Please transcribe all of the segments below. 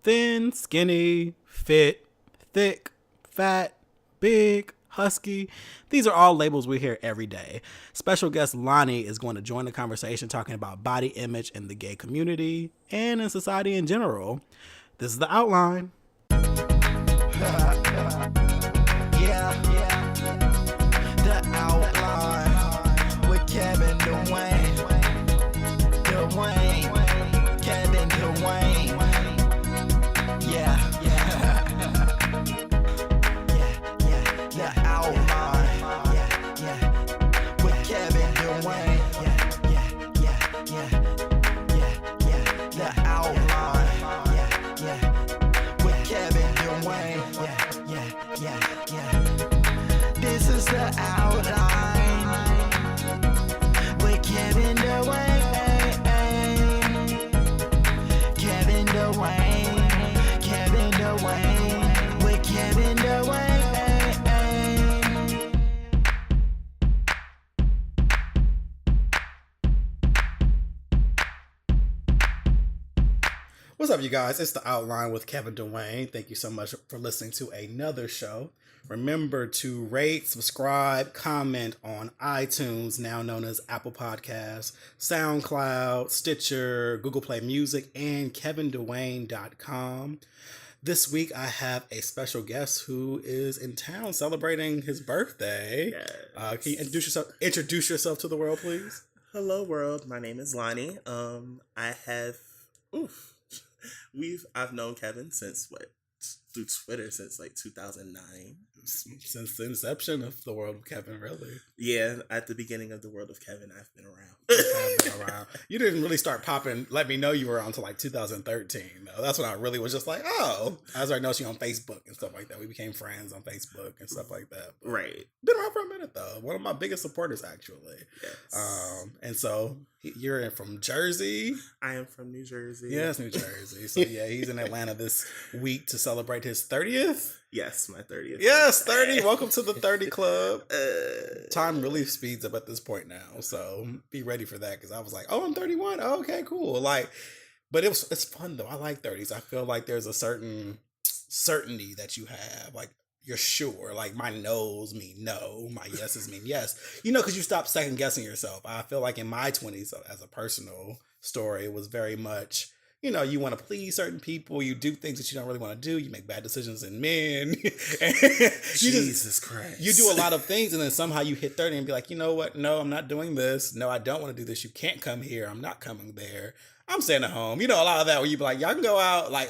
Thin, skinny, fit, thick, fat, big, husky. These are all labels we hear every day. Special guest Lonnie is going to join the conversation talking about body image in the gay community and in society in general. This is The Outline. The Outline with Kevin Dwayne. Kevin Dwayne. The Outline. With Kevin Dwayne. The Outline. With Kevin Dwayne. This is The Outline with Kevin Dwayne. Kevin Dwayne. Kevin Dwayne with Kevin Dwayne. What's up, you guys? It's The Outline with Kevin Dwayne. Thank you so much for listening to another show. Remember to rate, subscribe, comment on iTunes, now known as Apple Podcasts, SoundCloud, Stitcher, Google Play Music, and KevinDwayne.com. This week, I have a special guest who is in town celebrating his birthday. Yes. Can you introduce yourself to the world, please? Hello, world. My name is Lonnie. I've known Kevin since through Twitter since like 2009. Since the inception of the world of Kevin, really. Yeah, at the beginning of the world of Kevin, I've been around. You didn't really start popping, let me know you were on until like 2013, though. That's when I really was just like, oh. I started noticing you on Facebook and stuff like that. We became friends on Facebook and stuff like that. But Right. been around for a minute, though. One of my biggest supporters, actually. Yes. And so you're from Jersey. I am from New Jersey. Yes, New Jersey. So yeah, he's in Atlanta this week to celebrate his 30th. Yes, my 30th. Yes, 30. Welcome to the 30 Club. Time really speeds up at this point now, so be ready for that. Because I was like, "Oh, I'm 31. Oh, okay, cool." But it's fun though. I like 30s. I feel like there's a certain certainty that you have. Like you're sure. Like my no's mean no, my yeses mean yes. Because you stop second guessing yourself. I feel like in my 20s, as a personal story, it was very much. You want to please certain people. You do things that you don't really want to do. You make bad decisions in men. Jesus Christ. You do a lot of things, and then somehow you hit 30 and be like, you know what? No, I'm not doing this. No, I don't want to do this. You can't come here. I'm not coming there. I'm staying at home. A lot of that where you be like, y'all can go out. Like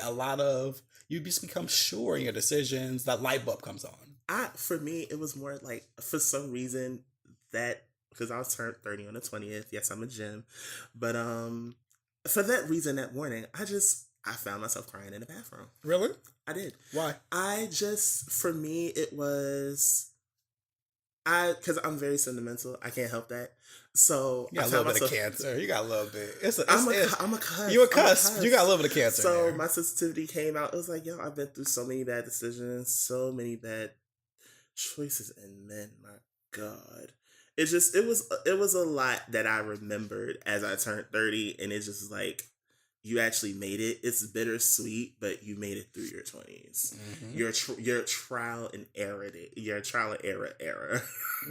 you just become sure in your decisions. That light bulb comes on. For me, it was more like, for some reason, because I was turned 30 on the 20th. Yes, I'm a gym. But, for that reason, that morning, I found myself crying in the bathroom. Really? I did. Why? For me, it was, because I'm very sentimental. I can't help that. So you got a little bit of cancer. You got a little bit. I'm a cuss. You a cuss. You got a little bit of cancer. So my sensitivity came out. It was like, I've been through so many bad decisions, so many bad choices, and men, my God. It was a lot that I remembered as I turned 30, and it's just like, you actually made it. It's bittersweet, but you made it through your 20s. Mm-hmm. Your trial and error era.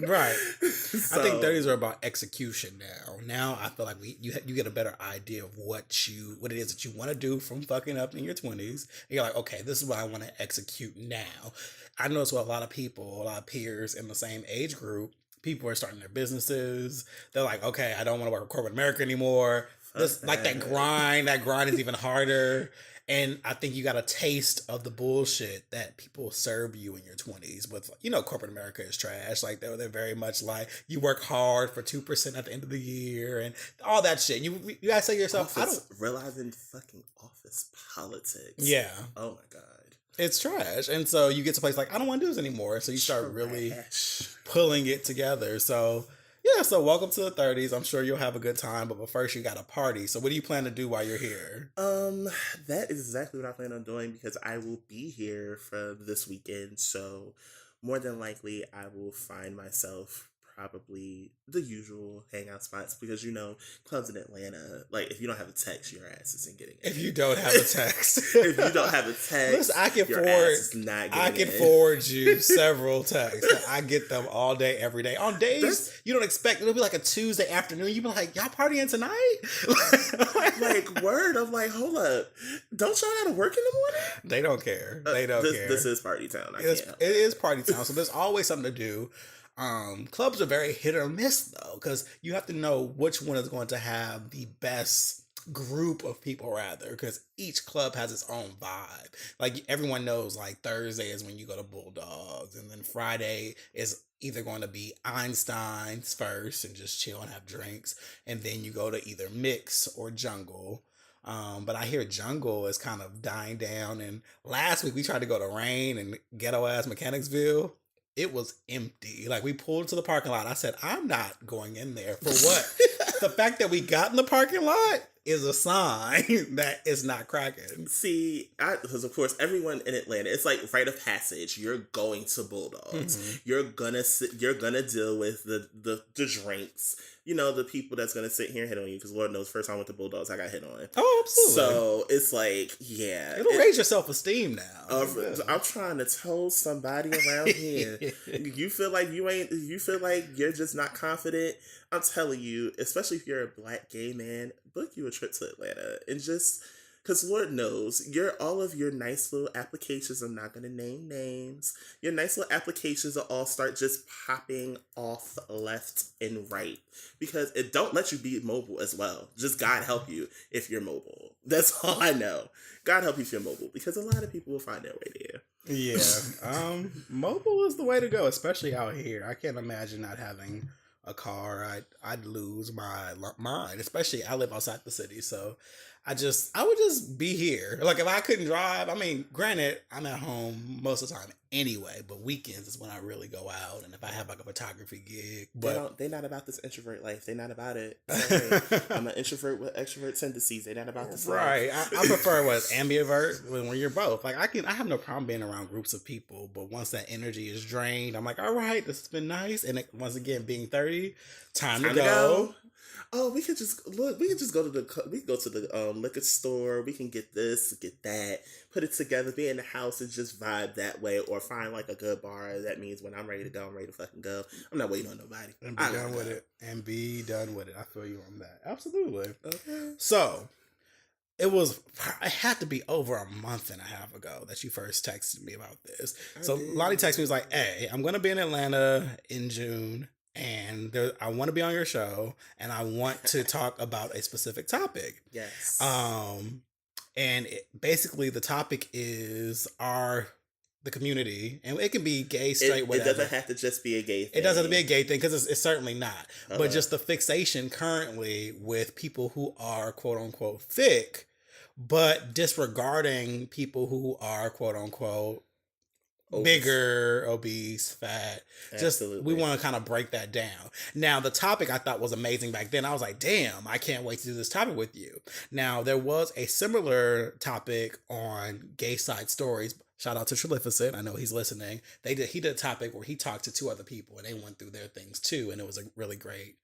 Right. So, I think 30s are about execution now. Now I feel like you get a better idea of what it is that you want to do from fucking up in your 20s. And you're like, okay, this is what I want to execute now. I notice with a lot of peers in the same age group, people are starting their businesses. They're like, okay, I don't want to work with corporate America anymore. That grind is even harder. And I think you got a taste of the bullshit that people serve you in your 20s with, corporate America is trash. Like they're very much like, you work hard for 2% at the end of the year and all that shit. You gotta say to yourself, realizing fucking office politics. Yeah. Oh my God. It's trash. And so you get to a place like, I don't want to do this anymore. So you start really pulling it together. So yeah, so welcome to the 30s. I'm sure you'll have a good time, but first you got a party. So what do you plan to do while you're here? That is exactly what I plan on doing because I will be here for this weekend. So more than likely I will find myself probably the usual hangout spots because clubs in Atlanta, like if you don't have a text, your ass isn't getting in. If you don't have a text, if you don't have a text, listen, I can getting forward you several texts. I get them all day, every day. On days you don't expect, it'll be like a Tuesday afternoon. You be like, y'all partying tonight? like word. I'm like, hold up, don't y'all gotta work in the morning? They don't care. They don't care. This is party town. It is party town, so there's always something to do. Clubs are very hit or miss though, because you have to know which one is going to have the best group of people, rather, because each club has its own vibe. Like everyone knows, like Thursday is when you go to Bulldogs, and then Friday is either going to be Einstein's first and just chill and have drinks, and then you go to either Mix or Jungle. But I hear Jungle is kind of dying down, and last week we tried to go to Rain and ghetto ass Mechanicsville. It was empty. Like we pulled to the parking lot. I said, I'm not going in there for what? The fact that we got in the parking lot is a sign that it's not cracking. See, because of course everyone in Atlanta, it's like rite of passage. You're going to Bulldogs. Mm-hmm. You're gonna deal with the drinks. The people that's gonna sit here and hit on you, because Lord knows, first time I went to Bulldogs, I got hit on. Oh, absolutely. So it's like, yeah, it'll raise your self-esteem now. I'm trying to tell somebody around here. You feel like you're just not confident. I'm telling you, especially if you're a Black gay man, book you a trip to Atlanta and just. Because Lord knows, all of your nice little applications, I'm not going to name names, your nice little applications will all start just popping off left and right. Because it don't let you be mobile as well. Just God help you if you're mobile. That's all I know. God help you if you're mobile. Because a lot of people will find their way there. Yeah. Mobile is the way to go, especially out here. I can't imagine not having a car. I'd lose my mind, especially I live outside the city, so I would just be here. Like if I couldn't drive, I mean, granted, I'm at home most of the time anyway, but weekends is when I really go out, and if I have like a photography gig. But they're not about this introvert life. They're not about it. I'm an introvert with extrovert tendencies. They're not about this right. life. I prefer ambivert when you're both. Like I have no problem being around groups of people, but once that energy is drained, I'm like, all right, this has been nice. And once again, being 30, time to go. Oh, we could just go to the liquor store. We can get this, get that, put it together, be in the house and just vibe that way, or find like a good bar. That means when I'm ready to go, I'm ready to fucking go. I'm not waiting on nobody. And be done with it. And be done with it. I feel you on that. Absolutely. Okay. So it had to be over a month and a half ago that you first texted me about this. Lonnie texted me, was like, hey, I'm going to be in Atlanta in June. And I want to be on your show, and I want to talk about a specific topic. Yes. And basically the topic is the community, and it can be gay, straight, whatever. It doesn't have to just be a gay thing. It doesn't have to be a gay thing, because it's certainly not. But just the fixation currently with people who are quote unquote thick, but disregarding people who are quote unquote bigger, obese, fat. Absolutely. Just we want to kind of break that down. Now, the topic I thought was amazing back then. I was like, damn, I can't wait to do this topic with you. Now, there was a similar topic on Gay Side Stories. Shout out to Trilificent. I know he's listening. He did a topic where he talked to two other people, and they went through their things too, and it was a really great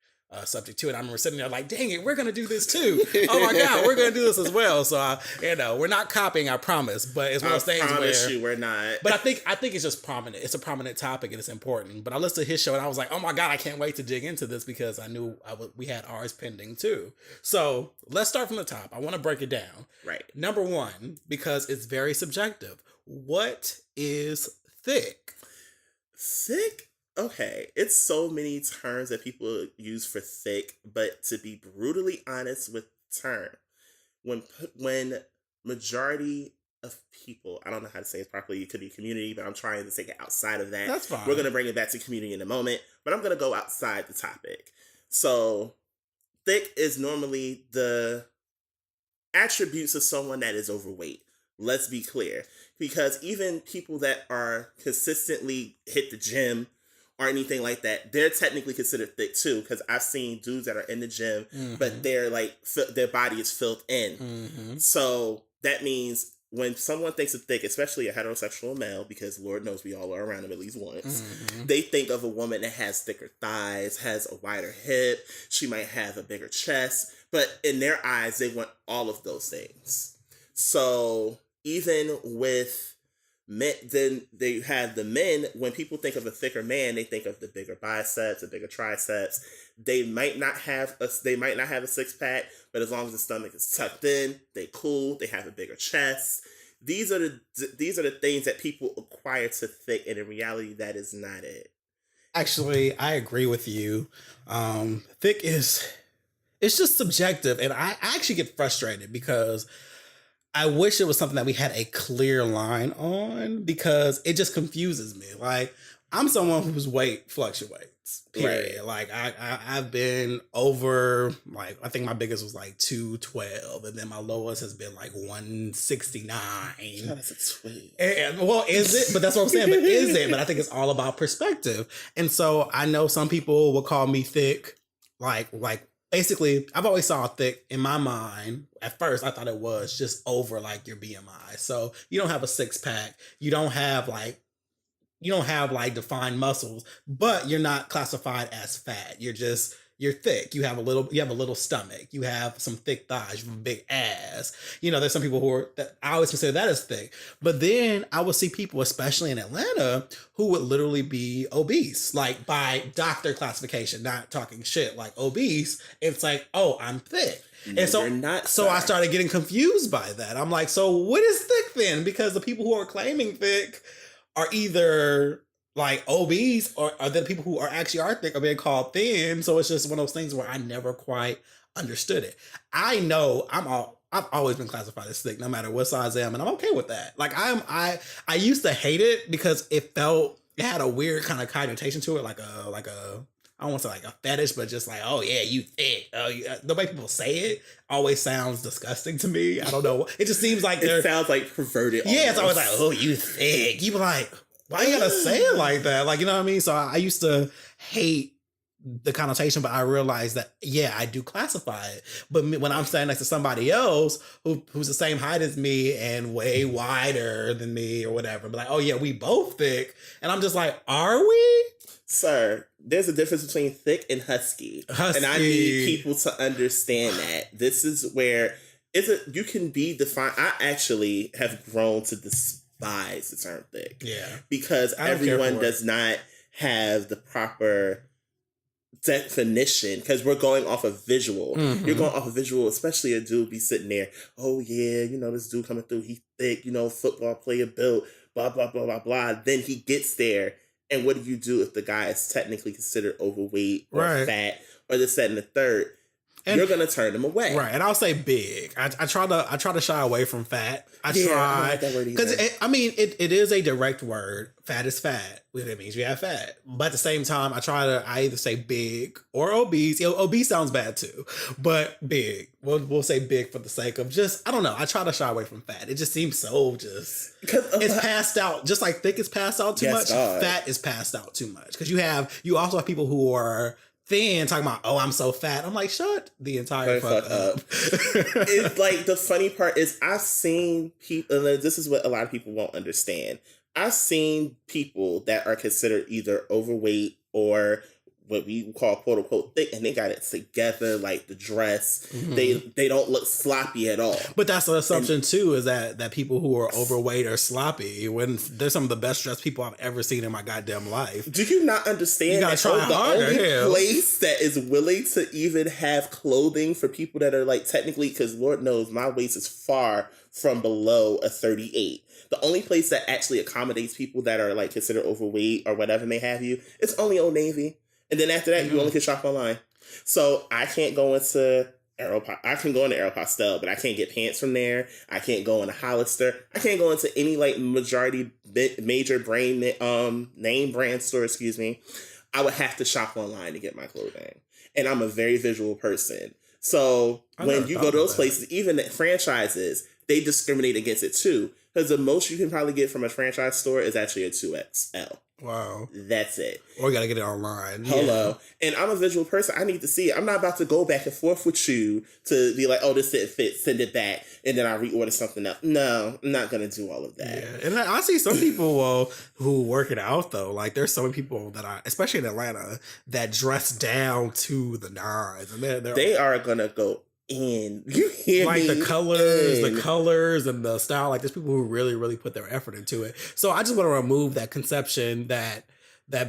subject to it. I remember sitting there like, dang it, we're gonna do this too. Oh my god, we're gonna do this as well. So we're not copying, I promise, but it's one of those things where we're not. But I think it's just prominent. It's a prominent topic and it's important. But I listened to his show and I was like, oh my god, I can't wait to dig into this, because I knew we had ours pending too. So let's start from the top. I want to break it down. Right. Number one, because it's very subjective. What is thick? Thick? Okay, it's so many terms that people use for thick, but to be brutally honest with term, when majority of people, I don't know how to say it properly, it could be community, but I'm trying to take it outside of that. That's fine. We're going to bring it back to community in a moment, but I'm going to go outside the topic. So, thick is normally the attributes of someone that is overweight. Let's be clear. Because even people that are consistently hit the gym or anything like that, they're technically considered thick too. Because I've seen dudes that are in the gym, but they're like, their body is filled in. So that means when someone thinks of thick, especially a heterosexual male, because Lord knows we all are around him at least once, they think of a woman that has thicker thighs, has a wider hip, she might have a bigger chest, but in their eyes, they want all of those things. So even with men, then they have the men, when people think of a thicker man, they think of the bigger biceps, the bigger triceps. They might not have a six pack, but as long as the stomach is tucked in, they cool, they have a bigger chest. These are the things that people acquire to thick, and in reality, that is not it. Actually, I agree with you. Thick it's just subjective, and I actually get frustrated because I wish it was something that we had a clear line on, because it just confuses me. Like, I'm someone whose weight fluctuates, period. Right. Like, I've been over, like, I think my biggest was like 212, and then my lowest has been like 169. That's a tweet. And, well, is it? But that's what I'm saying. But is it? But I think it's all about perspective. And so I know some people will call me thick, like basically, I've always saw thick in my mind. At first, I thought it was just over like your BMI. So you don't have a six pack. You don't have like defined muscles, but you're not classified as fat. You're thick. You have a little stomach. You have some thick thighs. You have a big ass. You know, there's some people that I always consider that as thick. But then I would see people, especially in Atlanta, who would literally be obese, like by doctor classification, not talking shit, like obese. It's like, oh, I'm thick. No, and so, you're not, so I started getting confused by that. I'm like, so what is thick then? Because the people who are claiming thick are either like obese, or are the people who are thick are being called thin. So it's just one of those things where I never quite understood it. I know I've always been classified as thick, no matter what size I am, and I'm okay with that. Like I used to hate it because it had a weird kind of connotation to it, like a I don't want to say like a fetish, but just like, oh yeah, you thick. Oh, the way people say it always sounds disgusting to me. I don't know. It just seems like it sounds like perverted. Yeah, almost. It's always like, oh, you thick. You be like, why you gotta say it like that? Like, you know what I mean? So I used to hate the connotation, but I realized that, yeah, I do classify it. But when I'm standing next to somebody else who's the same height as me and way wider than me or whatever, but like, oh yeah, we both thick. And I'm just like, are we? Sir, there's a difference between thick and husky. And I need people to understand that. This is where you can be defined. I actually have grown to despise the term thick. Yeah. Because everyone does not have the proper definition, because we're going off of visual. Mm-hmm. You're going off of visual, especially a dude be sitting there, oh yeah, you know, this dude coming through, he thick, you know, football player built, blah, blah, blah, blah, blah. Then he gets there. And what do you do if the guy is technically considered overweight or fat or this, that, and the third? And you're gonna turn them away, right? And I'll say big. I try to shy away from fat. I try, I don't like that word because it is a direct word. Fat is fat. That means you have fat. But at the same time, I either say big or obese. You know, obese sounds bad too, but big. We'll say big for the sake of just, I don't know. I try to shy away from fat. It just seems so it's passed out. Just like thick is passed out too much. God. Fat is passed out too much, because you also have people who are thin talking about, oh, I'm so fat. I'm like, shut the entire fuck up. It's like, the funny part is I've seen people, and this is what a lot of people won't understand. I've seen people that are considered either overweight or what we call quote unquote thick, and they got it together, like the dress. Mm-hmm. They don't look sloppy at all. But that's the assumption too, is that people who are overweight are sloppy, when they're some of the best dressed people I've ever seen in my goddamn life. Do you not understand that the only place that is willing to even have clothing for people that are like technically, because Lord knows my waist is far from below a 38. The only place that actually accommodates people that are like considered overweight or whatever may have you, it's only Old Navy. And then after that, you only can shop online. So I can't go into I can go into Aeropostale, but I can't get pants from there. I can't go into Hollister. I can't go into any like major name brand store, excuse me. I would have to shop online to get my clothing. And I'm a very visual person. So when you go to those places, even the franchises, they discriminate against it too. Because the most you can probably get from a franchise store is actually a 2XL. Wow. That's it. Or you gotta get it online. Hello. And I'm a visual person. I need to see it. I'm not about to go back and forth with you to be like, oh, this didn't fit, send it back, and then I reorder something else. No, I'm not gonna do all of that. Yeah. And I see some people who work it out though. Like there's so many people that especially in Atlanta, that dress down to the nines, and they are gonna go in. You hear like me? the colors and the style. Like there's people who really, really put their effort into it. So I just want to remove that conception that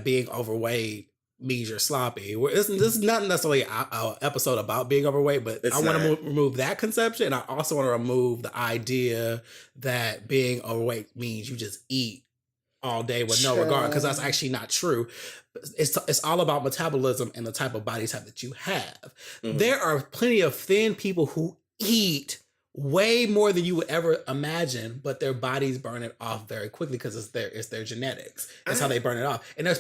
being overweight means you're sloppy. This is not necessarily an episode about being overweight, but I want to remove that conception. And I also want to remove the idea that being overweight means you just eat all day with no regard, because that's actually not true. It's all about metabolism and the type of body type that you have. Mm-hmm. There are plenty of thin people who eat way more than you would ever imagine, but their bodies burn it off very quickly because it's their genetics. That's how they burn it off. And there's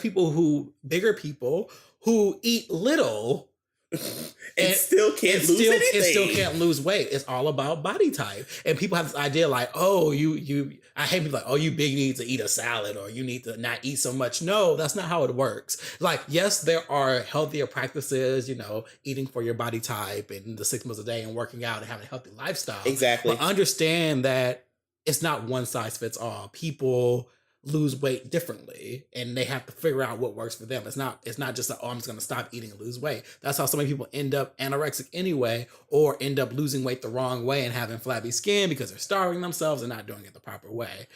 bigger people who eat little and still can't lose anything. And still can't lose weight. It's all about body type. And people have this idea like, oh, I hate people like, oh, you big need to eat a salad or you need to not eat so much. No, that's not how it works. Like, yes, there are healthier practices, eating for your body type and the 6 meals a day and working out and having a healthy lifestyle. Exactly. But understand that it's not one size fits all. People lose weight differently and they have to figure out what works for them. It's not just like, oh, I'm just going to stop eating and lose weight. That's how so many people end up anorexic anyway, or end up losing weight the wrong way and having flabby skin because they're starving themselves and not doing it the proper way.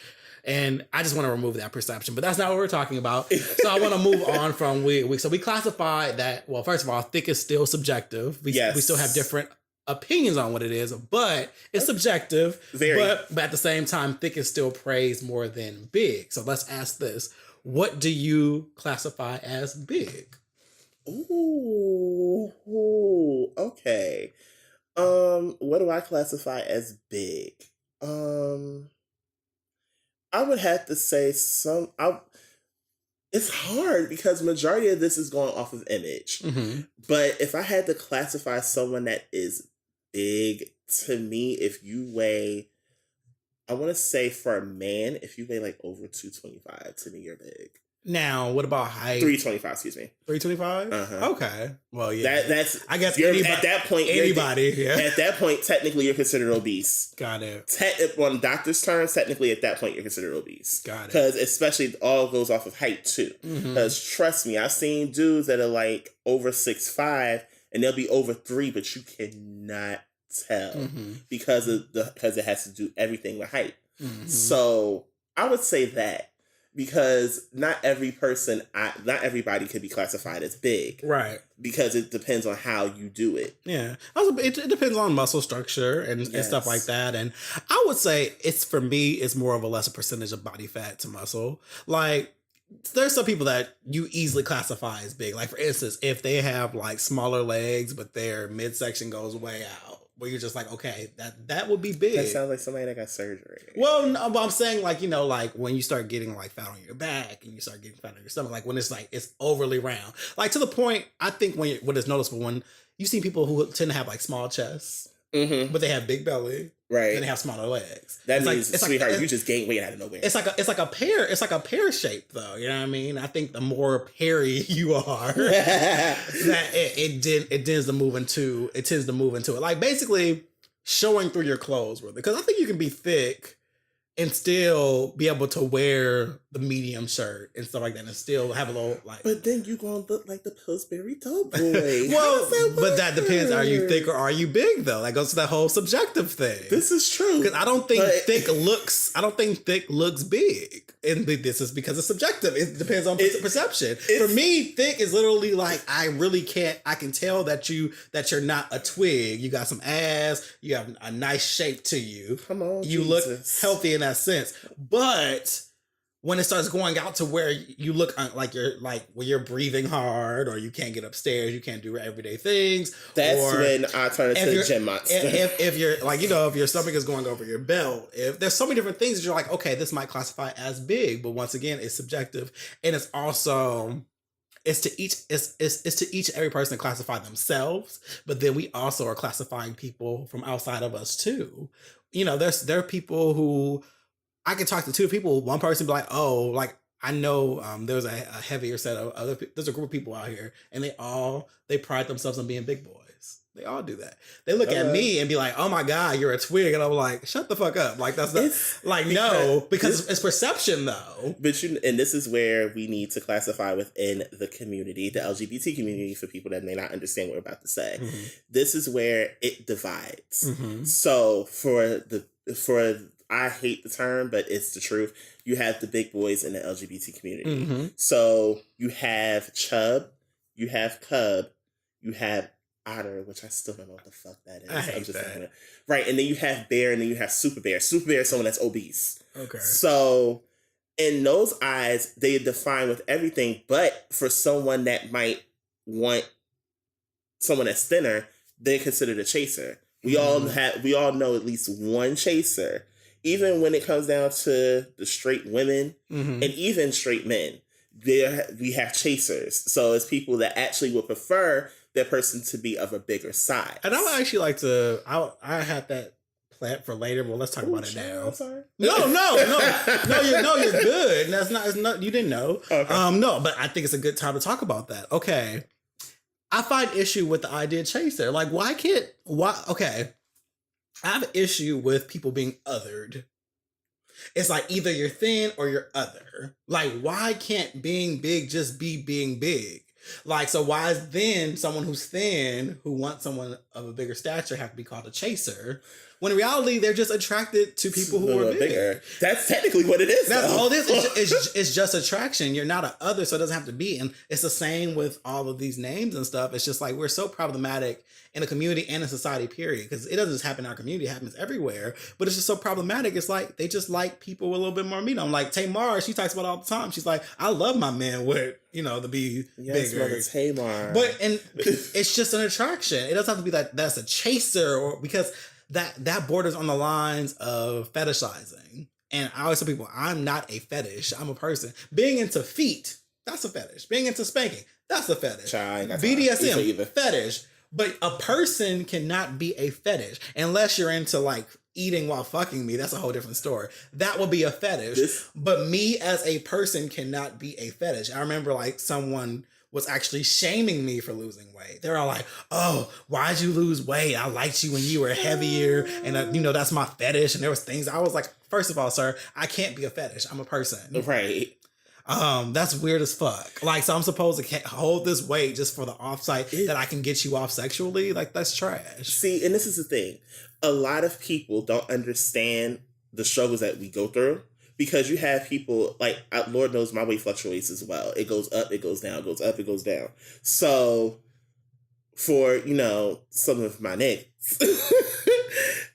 And I just want to remove that perception, but that's not what we're talking about. So I want to move on from week. So we classify that, well, first of all, thick is still subjective. We still have different opinions on what it is, but it's subjective. Very. But at the same time, thick is still praised more than big. So let's ask this: what do you classify as big? Ooh, okay. What do I classify as big? I would have to say it's hard because majority of this is going off of image. Mm-hmm. But if I had to classify someone that is big, to me, if you weigh, I want to say for a man, if you weigh like over 225, to me, you're big. Now, what about height? 325, excuse me. 325? Uh-huh. Okay. Well, yeah. That's I guess at that point, yeah. At that point, technically, you're considered obese. Got it. On doctor's terms, technically, at that point, you're considered obese. Got it. Because especially it all goes off of height, too. Because trust me, I've seen dudes that are like over 6'5", and they'll be over 3, but you cannot tell because it has to do everything with height. Mm-hmm. So I would say that. Because not everybody could be classified as big. Right. Because it depends on how you do it. Yeah. Also, it depends on muscle structure and stuff like that. And I would say for me, it's more of a lesser percentage of body fat to muscle. Like, there's some people that you easily classify as big. Like, for instance, if they have like smaller legs, but their midsection goes way out. Where you're just like, okay, that would be big. That sounds like somebody that got surgery. Well, no, but I'm saying like, like when you start getting like fat on your back and you start getting fat on your stomach, like when it's like, it's overly round. Like to the point, I think what is noticeable when you see people who tend to have like small chests, but they have big belly. Right. And they have smaller legs. That means, sweetheart, you just gained weight out of nowhere. It's like a pear shape though. You know what I mean? I think the more peary you are, that it tends to move into it. Like basically showing through your clothes, really. Because I think you can be thick and still be able to wear the medium shirt and stuff like that and still have a little like. But then you gonna look like the Pillsbury Doughboy. Well, but that depends. Are you thick or are you big though? That goes to that whole subjective thing. This is true. Because I don't think thick looks big. And this is because it's subjective. It depends on perception. For me, thick is literally like I can tell that you're not a twig. You got some ass, you have a nice shape to you. Come on. You look healthy in that sense. But when it starts going out to where you look like when you're breathing hard or you can't get upstairs, you can't do everyday things. That's when I turn into the gym monster. If you're like, if your stomach is going over your belt, if there's so many different things that you're like, okay, this might classify as big, but once again, it's subjective. And it's also, it's to each every person to classify themselves, but then we also are classifying people from outside of us too. there are people who I can talk to two people. One person be like, oh, like I know there's a heavier set of other. There's a group of people out here, and they pride themselves on being big boys. They all do that. They look at me and be like, "Oh my God, you're a twig," and I'm like, "Shut the fuck up!" Like that's not like no, because it's perception though. But and this is where we need to classify within the community, the LGBT community, for people that may not understand what we're about to say. Mm-hmm. This is where it divides. Mm-hmm. So for I hate the term, but it's the truth. You have the big boys in the LGBT community. Mm-hmm. So you have Chub, you have Cub, you have Otter, which I still don't know what the fuck that is. I hate that. Right, and then you have Bear, and then you have Super Bear. Super Bear is someone that's obese. Okay. So in those eyes, they define with everything, but for someone that might want someone that's thinner, they're considered a chaser. We all know at least one chaser. Even when it comes down to the straight women and even straight men, we have chasers. So it's people that actually would prefer their person to be of a bigger size. And I would actually like to. I had that planned for later, but let's talk about it now. I'm sorry. No, you're good. That's not. It's not. You didn't know. Okay. No, but I think it's a good time to talk about that. Okay. I find issue with the idea chaser. Like, why? Okay. I have an issue with people being othered. It's like either you're thin or you're other. Like, why can't being big just be being big? Like, so why is then someone who's thin who wants someone of a bigger stature have to be called a chaser? When in reality, they're just attracted to people who are bigger. That's technically what it is. That's all this is. It's just attraction. You're not an other, so it doesn't have to be. And it's the same with all of these names and stuff. It's just like we're so problematic in a community and in society, period. Because it doesn't just happen in our community, it happens everywhere. But it's just so problematic. It's like they just like people with a little bit more meat on. Like Tamar, she talks about it all the time. She's like, I love my men with, to be bigger. Brother Tamar. But and it's just an attraction. It doesn't have to be that's a chaser or because that borders on the lines of fetishizing. And I always tell people, I'm not a fetish. I'm a person. Being into feet, that's a fetish. Being into spanking, that's a fetish. BDSM, fetish. But a person cannot be a fetish unless you're into like eating while fucking me. That's a whole different story. That would be a fetish. But me as a person cannot be a fetish. I remember like someone was actually shaming me for losing weight. They're all like, oh, why'd you lose weight? I liked you when you were heavier. And, that's my fetish. And there was things I was like, first of all, sir, I can't be a fetish. I'm a person. Right. That's weird as fuck. Like, so I'm supposed to hold this weight just for the offsite that I can get you off sexually? Like, that's trash. See, and this is the thing. A lot of people don't understand the struggles that we go through. Because you have people, like, Lord knows my weight fluctuates as well. It goes up, it goes down, it goes up, it goes down. So, for, some of my niggas,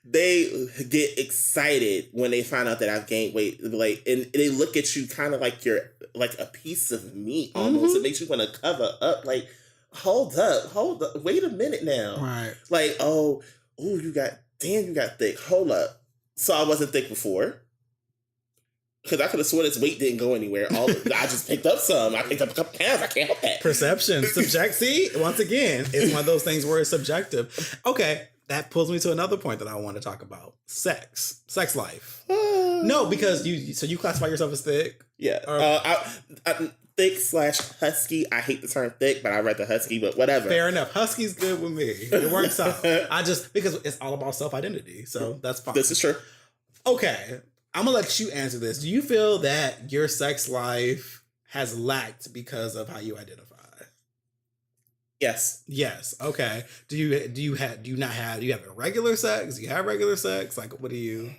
they get excited when they find out that I've gained weight. Like, and they look at you kind of like you're, like, a piece of meat almost. Mm-hmm. It makes you want to cover up. Like, hold up, wait a minute now. Right. Like, you got thick. Hold up. So I wasn't thick before. Because I could have sworn this weight didn't go anywhere. I just picked up some. I picked up a couple pounds. I can't help that. Perception. See, once again, it's one of those things where it's subjective. Okay, that pulls me to another point that I want to talk about. Sex life. No, because you classify yourself as thick? Yeah. I'm thick/husky. I hate the term thick, but I read the husky, but whatever. Fair enough. Husky's good with me. It works out. Because it's all about self-identity. So that's fine. This is true. Okay. I'm going to let you answer this. Do you feel that your sex life has lacked because of how you identify? Yes. Yes. Okay. Do you have irregular sex? Do you have regular sex? Like, what do you...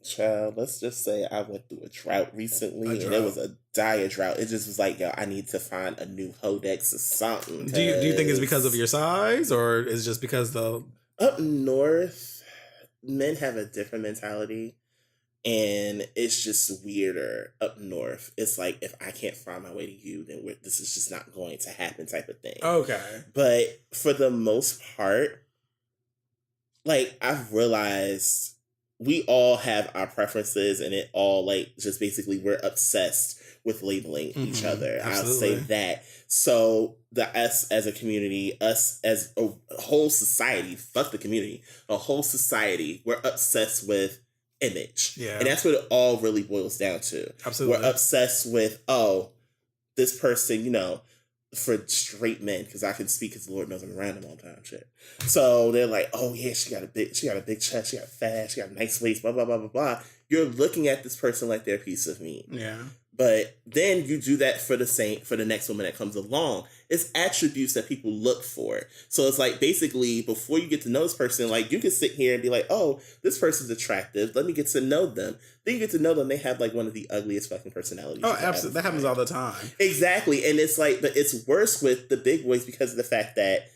Child, let's just say I went through a drought recently, and it was a dire drought. It just was like, I need to find a new Hodex or something. Do you think it's because of your size, or is it just because up north, men have a different mentality. And it's just weirder up north. It's like, if I can't find my way to you, then this is just not going to happen type of thing. Okay. But for the most part, like, I've realized we all have our preferences, and it all, like, just basically we're obsessed with labeling each other. Absolutely. I'll say that. So us as a community, us as a whole society, fuck the community, a whole society, we're obsessed with image. Yeah. And that's what it all really boils down to. Absolutely. We're obsessed with, this person, you know, for straight men, because I can speak because Lord knows I'm around them all the time, shit. So they're like, oh yeah, she got a big chest, she got fat, she got a nice waist, blah, blah, blah, blah, blah. You're looking at this person like they're a piece of meat. Yeah. But then you do that for the next woman that comes along. It's attributes that people look for. So it's like, basically, before you get to know this person, like, you can sit here and be like, oh, this person's attractive. Let me get to know them. Then you get to know them. They have like one of the ugliest fucking personalities. Oh, absolutely. That happens all the time. Exactly. And it's like, but it's worse with the big boys because of the fact that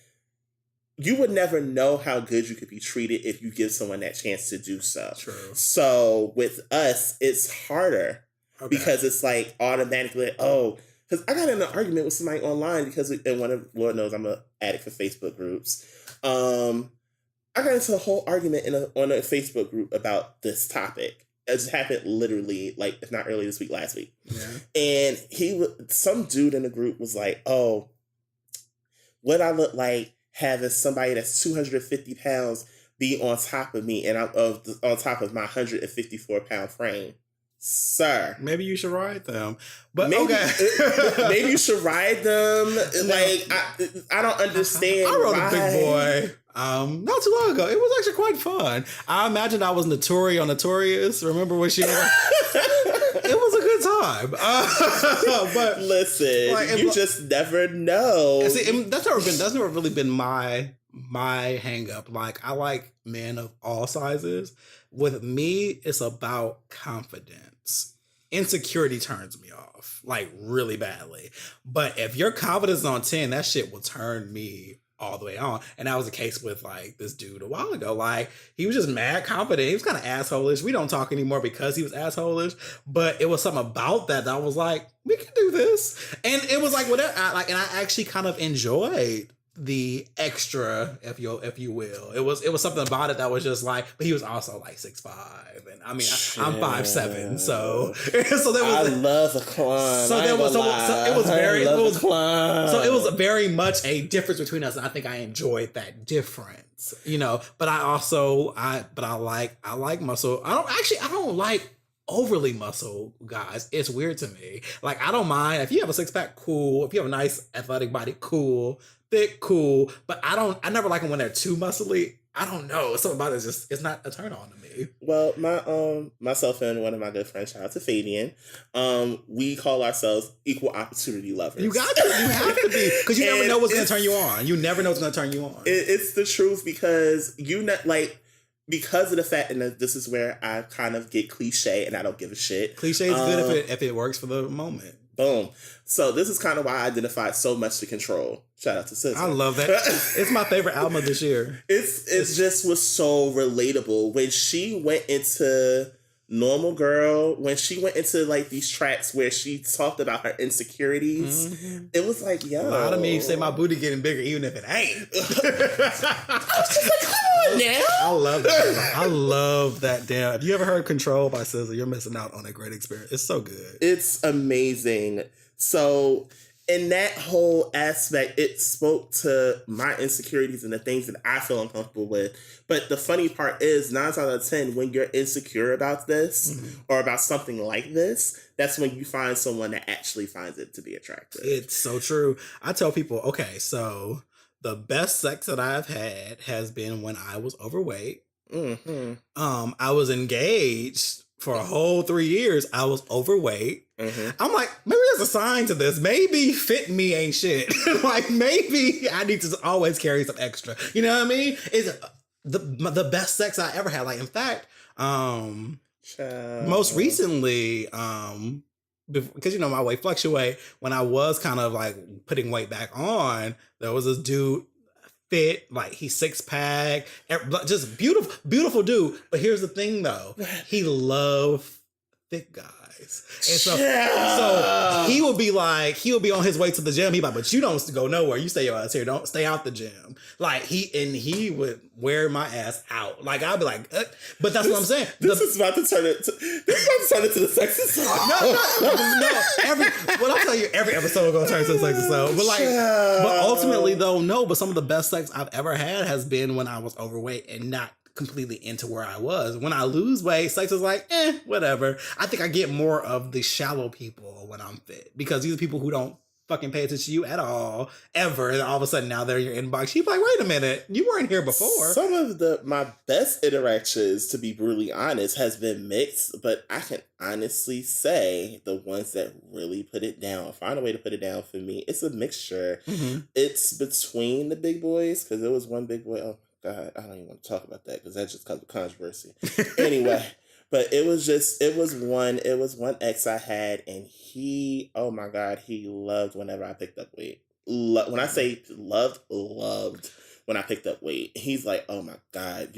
you would never know how good you could be treated if you give someone that chance to do so. True. So with us, it's harder. Okay. Because it's like automatically, because I got in an argument with somebody online because, and Lord knows I'm an addict for Facebook groups. I got into a whole argument on a Facebook group about this topic. It just happened literally, like, if not early this week, last week. Yeah. And some dude in the group was like, oh, what I look like having somebody that's 250 pounds be on top of me and I'm on top of my 154-pound frame. Sir, maybe you should ride them, but maybe, okay. Maybe you should ride them. Like, I don't understand. I rode why. a big boy not too long ago. It was actually quite fun. I imagined I was Notori on Notorious. Remember when she was it was a good time. But listen, like, you just never know. See, that's never really been my hang up. Like, I like men of all sizes. With me, it's about confidence. Insecurity turns me off, like, really badly. But if your confidence is on 10, that shit will turn me all the way on. And that was the case with, like, this dude a while ago. Like, he was just mad confident. He was kind of asshole-ish. We don't talk anymore because he was asshole-ish. But it was something about that I was like, we can do this. And it was like, whatever. And I actually kind of enjoyed the extra, if you will. It was something about it that was just like, but he was also like 6'5", and I mean, I'm 5'7", so there was. I love a climb. So it was very much a difference between us, and I think I enjoyed that difference, you know. But I like muscle. I don't like overly muscle guys. It's weird to me. Like, I don't mind if you have a six-pack, cool. If you have a nice athletic body, cool. Thick, cool. But I never like them when they're too muscly. I don't know. Something about it is it's not a turn on to me. Well, myself and one of my good friends, shout out to Fabian, we call ourselves equal opportunity lovers. You got to. You have to be. Because you never know what's going to turn you on. You never know what's going to turn you on. It's the truth because because of the fact, and this is where I kind of get cliche and I don't give a shit. Cliche is good if it works for the moment. Boom. So this is kind of why I identified so much to Control. Shout out to SZA. I love that. It's my favorite album of this year. It just was so relatable. When she went into Normal Girl, when she went into like these tracks where she talked about her insecurities, it was like, yo. A lot of me say my booty getting bigger even if it ain't. I was just like, come on now. I love that. I love that damn. If you ever heard Control by SZA, you're missing out on a great experience. It's so good. It's amazing. So in that whole aspect, it spoke to my insecurities and the things that I feel uncomfortable with. But the funny part is, 9 times out of 10, when you're insecure about this or about something like this, that's when you find someone that actually finds it to be attractive. It's so true. I tell people, okay, so the best sex that I've had has been when I was overweight. Mm-hmm. I was engaged for a whole 3 years. I was overweight. Mm-hmm. I'm like, maybe there's a sign to this. Maybe fit me ain't shit. Like, maybe I need to always carry some extra. You know what I mean? It's the best sex I ever had. Like, in fact, most recently, because, you know, my weight fluctuate, when I was kind of like putting weight back on, there was this dude, fit, like, he's 6-pack, just beautiful dude. But here's the thing though, he loved thick guys. And so he would be on his way to the gym. He like, but you don't go nowhere. You stay your ass here. Don't stay out the gym. Like, he would wear my ass out. Like, I'd be like, but that's what I'm saying. This is about to turn into the sexist song. No. What I'll tell you, every episode gonna turn into the sexist song. But ultimately though, no. But some of the best sex I've ever had has been when I was overweight and not completely into where I was. When I lose weight, sex is like, whatever. I think I get more of the shallow people when I'm fit because these are people who don't fucking pay attention to you at all, ever. And all of a sudden now they're in your inbox. You're like, wait a minute, you weren't here before. Some of my best interactions, to be brutally honest, has been mixed, but I can honestly say the ones that really put it down, find a way to put it down for me, it's a mixture. Mm-hmm. It's between the big boys, because there was one big boy, oh God, I don't even want to talk about that because that just comes with controversy. Anyway. But it was one ex I had, and he, oh my God, he loved whenever I picked up weight. When I say loved when I picked up weight. He's like, oh my God,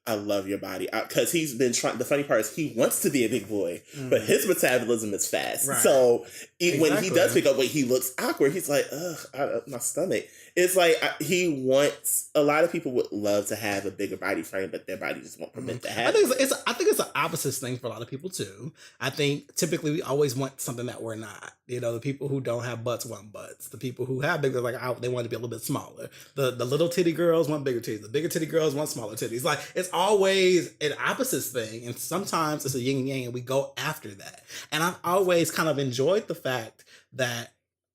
I love your body. Because he's been trying, the funny part is he wants to be a big boy, but his metabolism is fast. Right. So when he does pick up weight, he looks awkward. He's like, ugh, my stomach. It's like he wants, a lot of people would love to have a bigger body frame, but their body just won't permit to have it. I think it's an opposite thing for a lot of people too. I think typically we always want something that we're not. You know, the people who don't have butts want butts. The people who have big, they're like, they want to be a little bit smaller. The little titty girls want bigger titties. The bigger titty girls want smaller titties. Like, it's always an opposite thing. And sometimes it's a yin and yang and we go after that. And I've always kind of enjoyed the fact that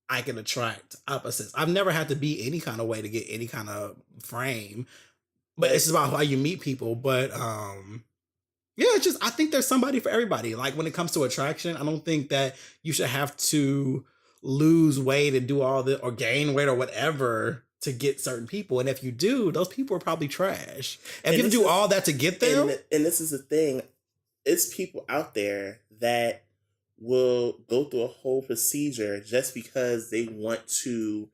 I can attract opposites. I've never had to be any kind of way to get any kind of frame, but it's just about how you meet people. But yeah, it's just, I think there's somebody for everybody. Like when it comes to attraction, I don't think that you should have to lose weight and do all the, or gain weight or whatever to get certain people. And if you do, those people are probably trash. And if you do all that to get them. And this is the thing, it's people out there that will go through a whole procedure just because they want to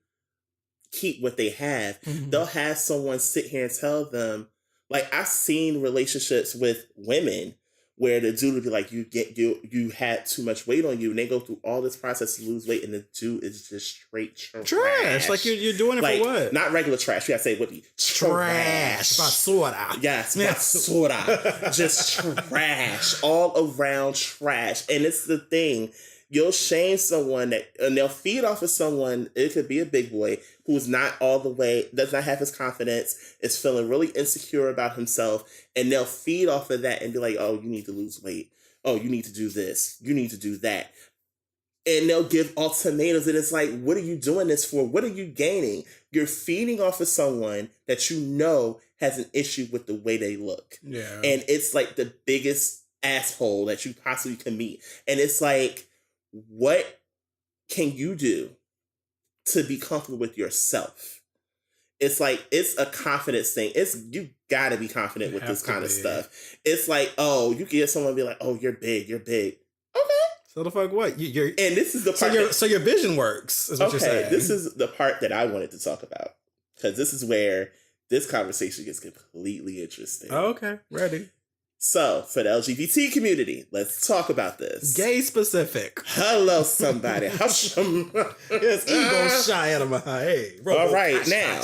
keep what they have. Mm-hmm. They'll have someone sit here and tell them, like, I've seen relationships with women where the dude would be like, you had too much weight on you, and they go through all this process to lose weight, and the dude is just straight trash. Like you're doing it, like, for what? Not regular trash. You gotta say it would be trash. Basura. Yes, basura. Just trash. All around trash. And it's the thing. You'll shame someone and they'll feed off of someone, it could be a big boy, who's not all the way, does not have his confidence, is feeling really insecure about himself, and they'll feed off of that and be like, oh, you need to lose weight. Oh, you need to do this. You need to do that. And they'll give ultimatums, and it's like, what are you doing this for? What are you gaining? You're feeding off of someone that you know has an issue with the way they look. Yeah. And it's like the biggest asshole that you possibly can meet. And it's like, what can you do to be comfortable with yourself? It's like, it's a confidence thing. You gotta be confident with this kind of stuff. It's like, oh, you can get someone be like, oh, you're big. Okay. So the fuck what? You're and this is the part. So your vision works, is what you're saying. This is the part that I wanted to talk about. Because this is where this conversation gets completely interesting. Oh, okay. Ready. So, for the LGBT community, let's talk about this. Gay specific. Hello, somebody. It's ego shy out of my hey. All right, now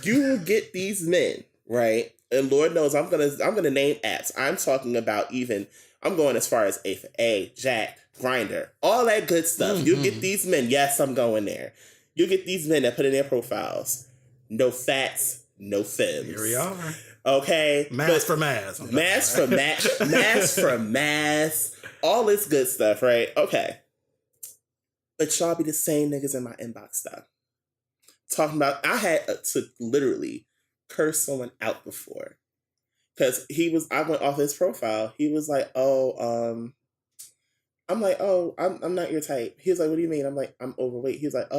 you will get these men, right? And Lord knows I'm gonna name apps. I'm talking about I'm going as far as A4A, Jack, Grindr, all that good stuff. Mm-hmm. You get these men. Yes, I'm going there. You get these men that put in their profiles, no fats, no femmes. Here we are. Okay. Mass for mass. Mass for mass. Mass for mass. All this good stuff, right? Okay. But y'all be the same niggas in my inbox stuff. Talking about, I had to literally curse someone out before. Because I went off his profile. He was like, I'm like, I'm not your type. He was like, what do you mean? I'm like, I'm overweight. He was like,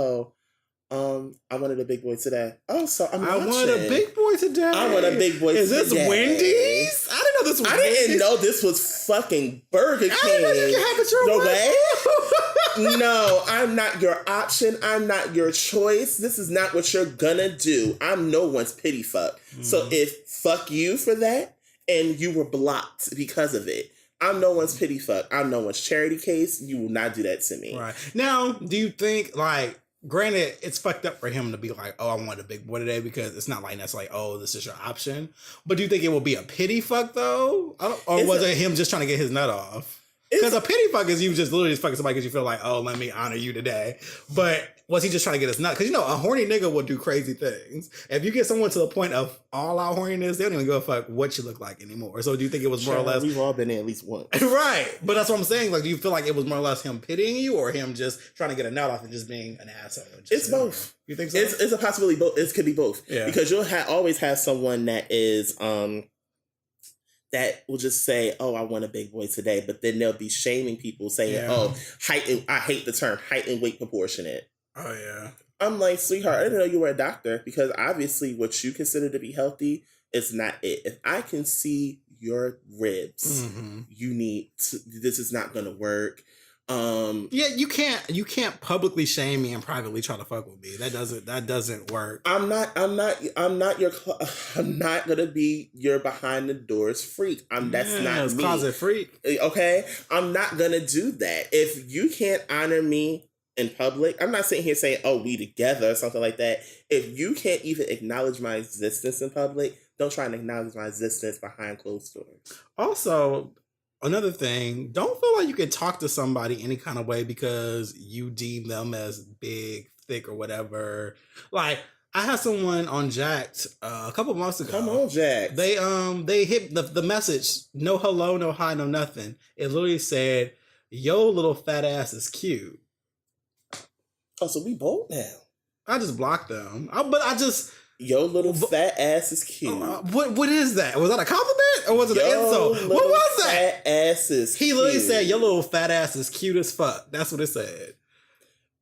I wanted a big boy today. Oh, so I want a big boy today. I want a big boy today. Is this Wendy's? I didn't know this was Wendy's. I didn't know this was fucking Burger King. I didn't know you can have it your way. No, I'm not your option. I'm not your choice. This is not what you're gonna do. I'm no one's pity fuck. Mm. So if fuck you for that, and you were blocked because of it, I'm no one's pity fuck. I'm no one's charity case. You will not do that to me. Right. Now, do you think, like, granted, it's fucked up for him to be like, oh, I want a big boy today, because it's not like that's like, oh, this is your option. But do you think it will be a pity fuck though? Or was it him just trying to get his nut off? Because a pity fuck is you just literally just fucking somebody because you feel like, oh, let me honor you today. But Was he just trying to get us nuts? Because, a horny nigga will do crazy things. If you get someone to the point of all out horniness, they don't even give a fuck what you look like anymore. So do you think it was more or less... We've all been there at least once. Right. But that's what I'm saying. Like, do you feel like it was more or less him pitying you or him just trying to get a nut off and just being an asshole? It's both. You think so? It's a possibility. Both. It could be both. Yeah. Because you'll always have someone that is... that will just say, "Oh, I want a big boy today," but then they'll be shaming people, saying, "Oh, I hate the term height and weight proportionate." Oh yeah. I'm like, sweetheart, I didn't know you were a doctor, because obviously what you consider to be healthy is not it. If I can see your ribs, this is not going to work. Yeah, you can't publicly shame me and privately try to fuck with me. That doesn't work. I'm not gonna be your behind the doors freak. That's not me. Closet freak. Okay, I'm not gonna do that. If you can't honor me in public, I'm not sitting here saying, "Oh, we together" or something like that. If you can't even acknowledge my existence in public, don't try and acknowledge my existence behind closed doors. Also, another thing, don't feel like you can talk to somebody any kind of way because you deem them as big, thick, or whatever. Like, I had someone on Jacked a couple months ago. Come on, Jack. They hit the message, no hello, no hi, no nothing. It literally said, "Yo, little fat ass is cute." Oh, so we both now. I just blocked them. Yo, little fat ass is cute. What is that? Was that a compliment or was it an insult? What was that? Fat ass is cute. He literally said, "Your little fat ass is cute as fuck." That's what it said.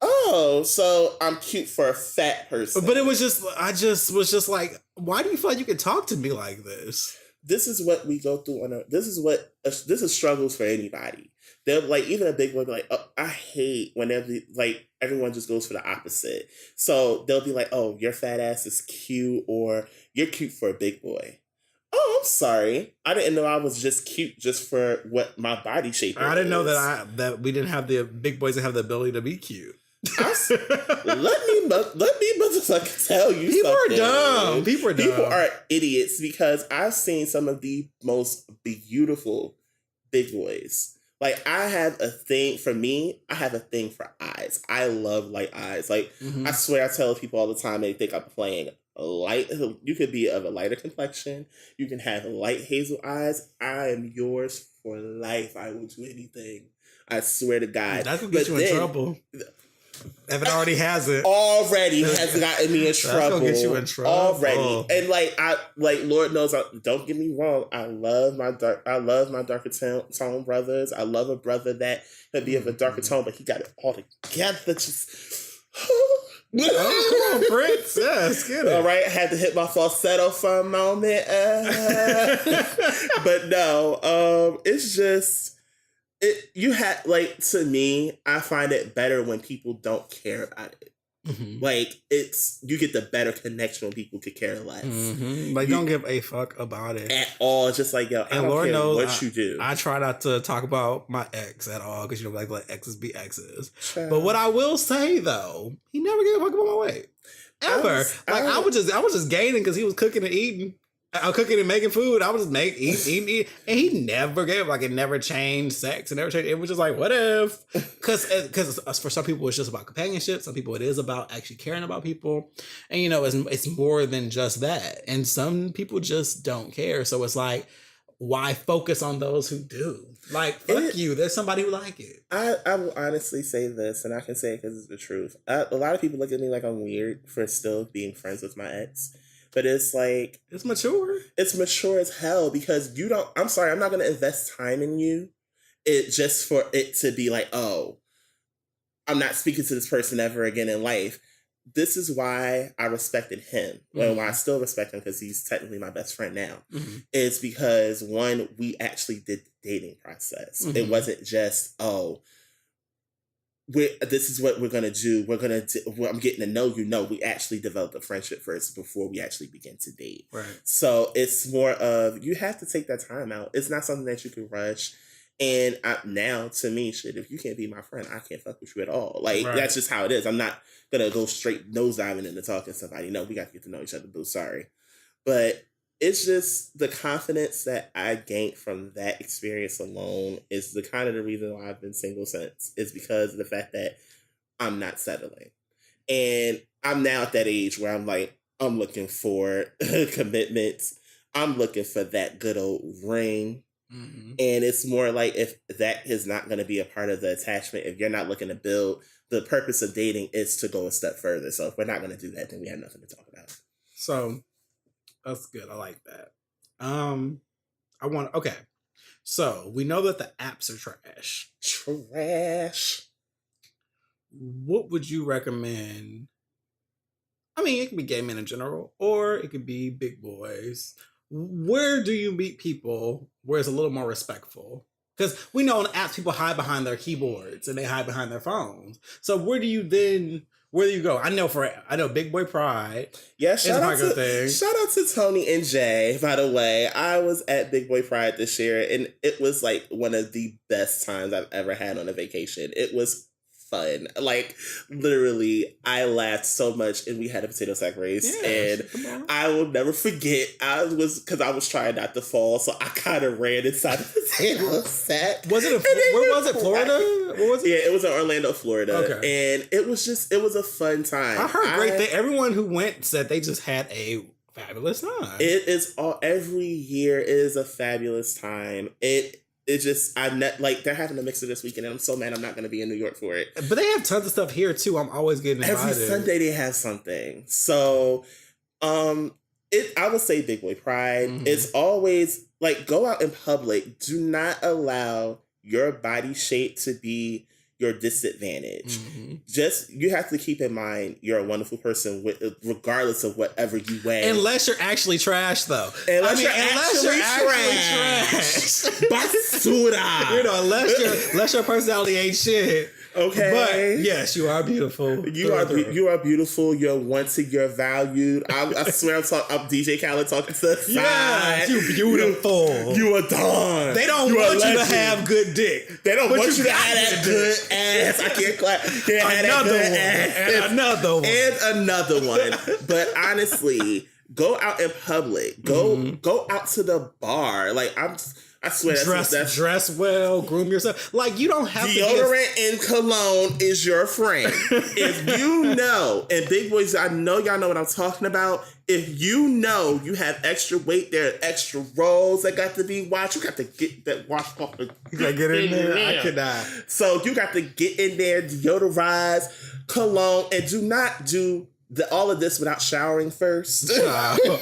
Oh, so I'm cute for a fat person. But it was just, I just was just like, why do you feel like you can talk to me like this? This is what we go through this is struggles for anybody. They're like, even a big boy be like, "Oh, I hate whenever like everyone just goes for the opposite." So they'll be like, "Oh, your fat ass is cute," or "You're cute for a big boy." Oh, I'm sorry. I didn't know I was just cute just for what my body shape is. I didn't know that we didn't have the big boys that have the ability to be cute. Let me motherfucking tell you People something. are dumb. People are idiots, because I've seen some of the most beautiful big boys. Like, I have a thing for eyes. I love light eyes. Like, I swear, I tell people all the time, they think I'm playing light. You could be of a lighter complexion. You can have light hazel eyes. I am yours for life. I will do anything. I swear to God. That could get you in trouble. If it already hasn't. Already has gotten me in trouble. That's gonna get you in trouble. Already. And Lord knows, don't get me wrong, I love my darker tone brothers. I love a brother that can be of a darker tone, but he got it all together. Just oh, come on, Prince. Yes, get it. All right, I had to hit my falsetto for a moment. But no, it's just to me, I find it better when people don't care about it. Like, you get the better connection when people could care less. Like, don't give a fuck about it at all. Just like, yo, I don't Lord care knows what you do. I try not to talk about my ex at all, because like, let exes be exes. But what I will say though, he never gave a fuck about my weight ever. I was just gaining because he was cooking and eating. I'm cooking and making food. I was just eating, and he never gave, like, it never changed sex, and never changed. It was just like, what if? Because for some people it's just about companionship. Some people it is about actually caring about people, and it's more than just that. And some people just don't care. So it's like, why focus on those who do? Like, fuck you. There's somebody who like it. I will honestly say this, and I can say it because it's the truth. A lot of people look at me like I'm weird for still being friends with my ex. But it's like... It's mature. It's mature as hell, because you don't... I'm sorry, I'm not going to invest time in you just for it to be like, oh, I'm not speaking to this person ever again in life. This is why I respected him. Well, why I still respect him, because he's technically my best friend now. It's because, one, we actually did the dating process. It wasn't just, oh... this is what we're going to do. I'm getting to know you. No, we actually developed a friendship first before we actually begin to date. Right. So it's more of, you have to take that time out. It's not something that you can rush. And now, to me, shit, if you can't be my friend, I can't fuck with you at all. Like, that's just how it is. I'm not going to go straight nose diving into talking to somebody. No, we got to get to know each other, boo. Sorry. But it's just the confidence that I gained from that experience alone is the reason why I've been single since. Is because of the fact that I'm not settling. And I'm now at that age where I'm like, I'm looking for commitments. I'm looking for that good old ring. Mm-hmm. And it's more like, if that is not going to be a part of the attachment, if you're not looking to build, the purpose of dating is to go a step further. So if we're not going to do that, then we have nothing to talk about. So that's good. I like that. Okay. So we know that the apps are trash. Trash. What would you recommend? I mean, it could be gay men in general, or it could be big boys. Where do you meet people where it's a little more respectful? Because we know on apps people hide behind their keyboards and they hide behind their phones. So where do you go? I know Big Boy Pride. Yeah, shout out thing. Shout out to Tony and Jay, by the way. I was at Big Boy Pride this year, and it was like one of the best times I've ever had on a vacation. It was fun. Like, literally, I laughed so much, and we had a potato sack race, and I will never forget. I was trying not to fall, so I kind of ran inside the potato sack. Where was it? Florida? What was it? Yeah, it was in Orlando, Florida. Okay. And it was a fun time. I heard great things. Everyone who went said they just had a fabulous time. It is every year is a fabulous time. They're having a mixer this weekend, and I'm so mad I'm not going to be in New York for it. But they have tons of stuff here too. I'm always getting invited. Every Sunday they have something. So, I would say Big Boy Pride. Mm-hmm. It's always like, go out in public. Do not allow your body shape to be your disadvantage. Mm-hmm. You have to keep in mind you're a wonderful person regardless of whatever you weigh. Unless you're actually trash, though. Unless you're actually trash. Basura. Unless your personality ain't shit. Okay. But yes, you are beautiful. You are beautiful. You're wanted. You're valued. I swear I'm DJ Khaled talking to the side. Yes, you beautiful. You a dawn. They don't want you to have good dick. They don't want you to have that good ass. I can't clap. And another one. But honestly, go out in public. Go out to the bar. Like, I swear, dress well, groom yourself. Like, you don't have deodorant and cologne is your friend. If you know, and big boys, I know y'all know what I'm talking about. If you know you have extra weight, there are extra rolls that got to be washed. You got to get that washed off. You gotta get in there. I cannot. So you got to get in there, deodorize, cologne, and do not do all of this without showering first. No,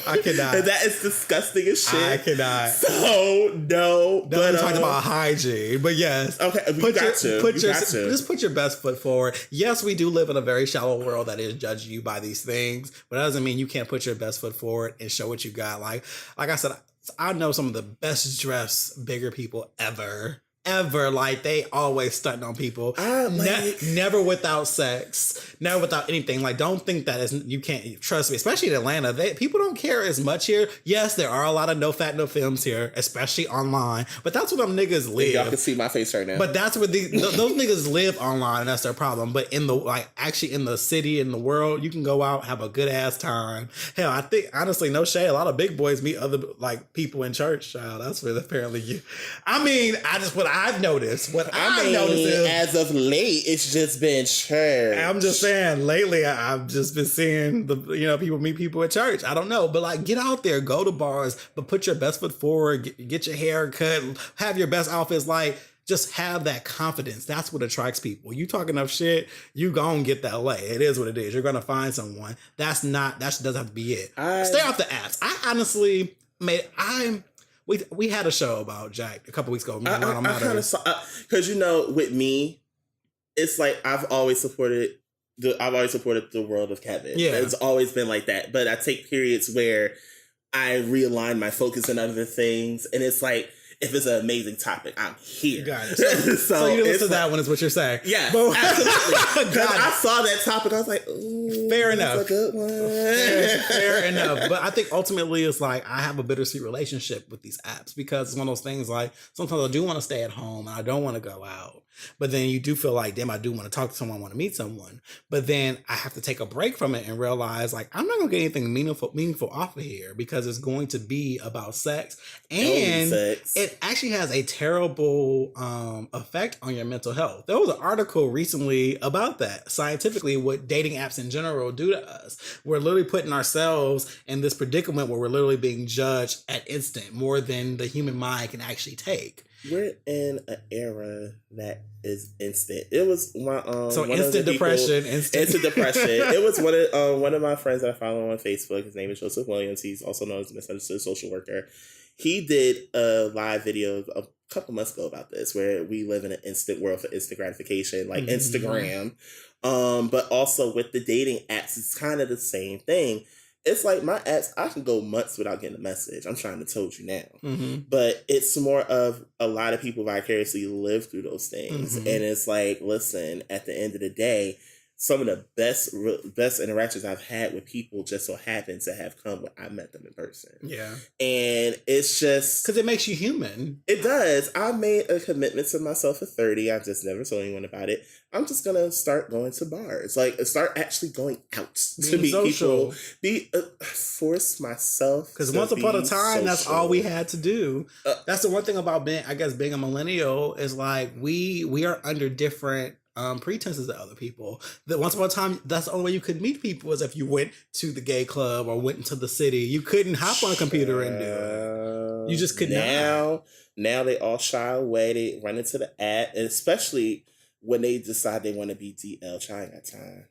I cannot. And that is disgusting as shit. I cannot. So no. But I'm talking about hygiene. But yes. Okay, just put your best foot forward. Yes, we do live in a very shallow world that is judging you by these things, but that doesn't mean you can't put your best foot forward and show what you got. Like I said, I know some of the best dressed bigger people ever. Like, they always stunting on people. Never without sex, never without anything. Like, don't think that you can't trust me, especially in Atlanta. People don't care as much here. Yes, there are a lot of no fat, no films here, especially online. But that's where them niggas live. Y'all can see my face right now. But that's where those niggas live online, and that's their problem. But in the city, in the world, you can go out, have a good ass time. Hell, I think, honestly, no shade, a lot of big boys meet other people in church. Child, that's where apparently you. I mean, I've noticed. What I've noticed is, as of late, it's just been church. I'm just saying, lately, I've just been seeing people meet people at church. I don't know, but like, get out there, go to bars, but put your best foot forward, get your hair cut, have your best outfits. Like, just have that confidence. That's what attracts people. You talk enough shit, you gonna get that way. It is what it is. You're gonna find someone. That doesn't have to be it. Stay off the apps. I honestly we had a show about Jack a couple weeks ago. I kind of saw, because with me, it's like I've always supported the world of Kevin. Yeah, it's always been like that. But I take periods where I realign my focus on other things, and it's like, if it's an amazing topic, I'm here. Got it. So you listen to that one is what you're saying. Yeah, absolutely. Because I saw that topic, I was like, ooh, fair enough. That's a good one. Fair enough. But I think ultimately it's like, I have a bittersweet relationship with these apps, because it's one of those things, like, sometimes I do want to stay at home and I don't want to go out. But then you do feel like, damn, I do want to talk to someone, I want to meet someone. But then I have to take a break from it and realize, like, I'm not gonna get anything meaningful off of here because it's going to be about sex, and it actually has a terrible effect on your mental health. There was an article recently about that, scientifically, what dating apps in general do to us. We're literally putting ourselves in this predicament where we're literally being judged at instant more than the human mind can actually take. We're in an era that is instant. It was my instant depression. Instant depression. It was one of my friends that I follow on Facebook. His name is Joseph Williams. He's also known as Misunderstood Social Worker. He did a live video a couple months ago about this, where we live in an instant world for instant gratification, like Instagram. But also with the dating apps, it's kind of the same thing. It's like my apps, I can go months without getting a message. I'm trying to told you now. But it's more of a lot of people vicariously live through those things. And it's like, listen, at the end of the day, some of the best interactions I've had with people just so happen to have come when I met them in person. Yeah. And it's just... because it makes you human. It does. I made a commitment to myself at 30. I just never told anyone about it. I'm just going to start going to bars. Like, start actually going out to meet social people. Force myself. Because once upon a time, social. That's all we had to do. That's the one thing about being a millennial is like we are under different pretenses to other people. That once upon a time, that's the only way you could meet people is if you went to the gay club or went into the city. You couldn't hop on a computer and do it. You just could not. Now they all shy away. They run into the app, and especially when they decide they want to be DL. I ain't got time.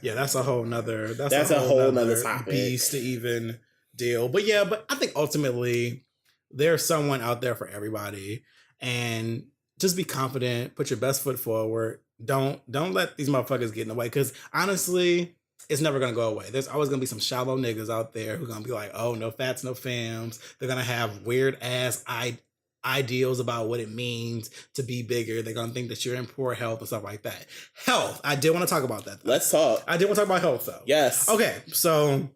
Yeah, that's a whole nother. That's a whole nother topic. Beast to even deal. But yeah, I think ultimately there's someone out there for everybody, and just be confident. Put your best foot forward. Don't let these motherfuckers get in the way, because honestly, it's never gonna go away. There's always gonna be some shallow niggas out there who are gonna be like, oh, no fats, no fams. They're gonna have weird ass ideals about what it means to be bigger. They're gonna think that you're in poor health and stuff like that. Health. I did want to talk about that, though. Let's talk. I did want to talk about health, though. Yes. Okay, so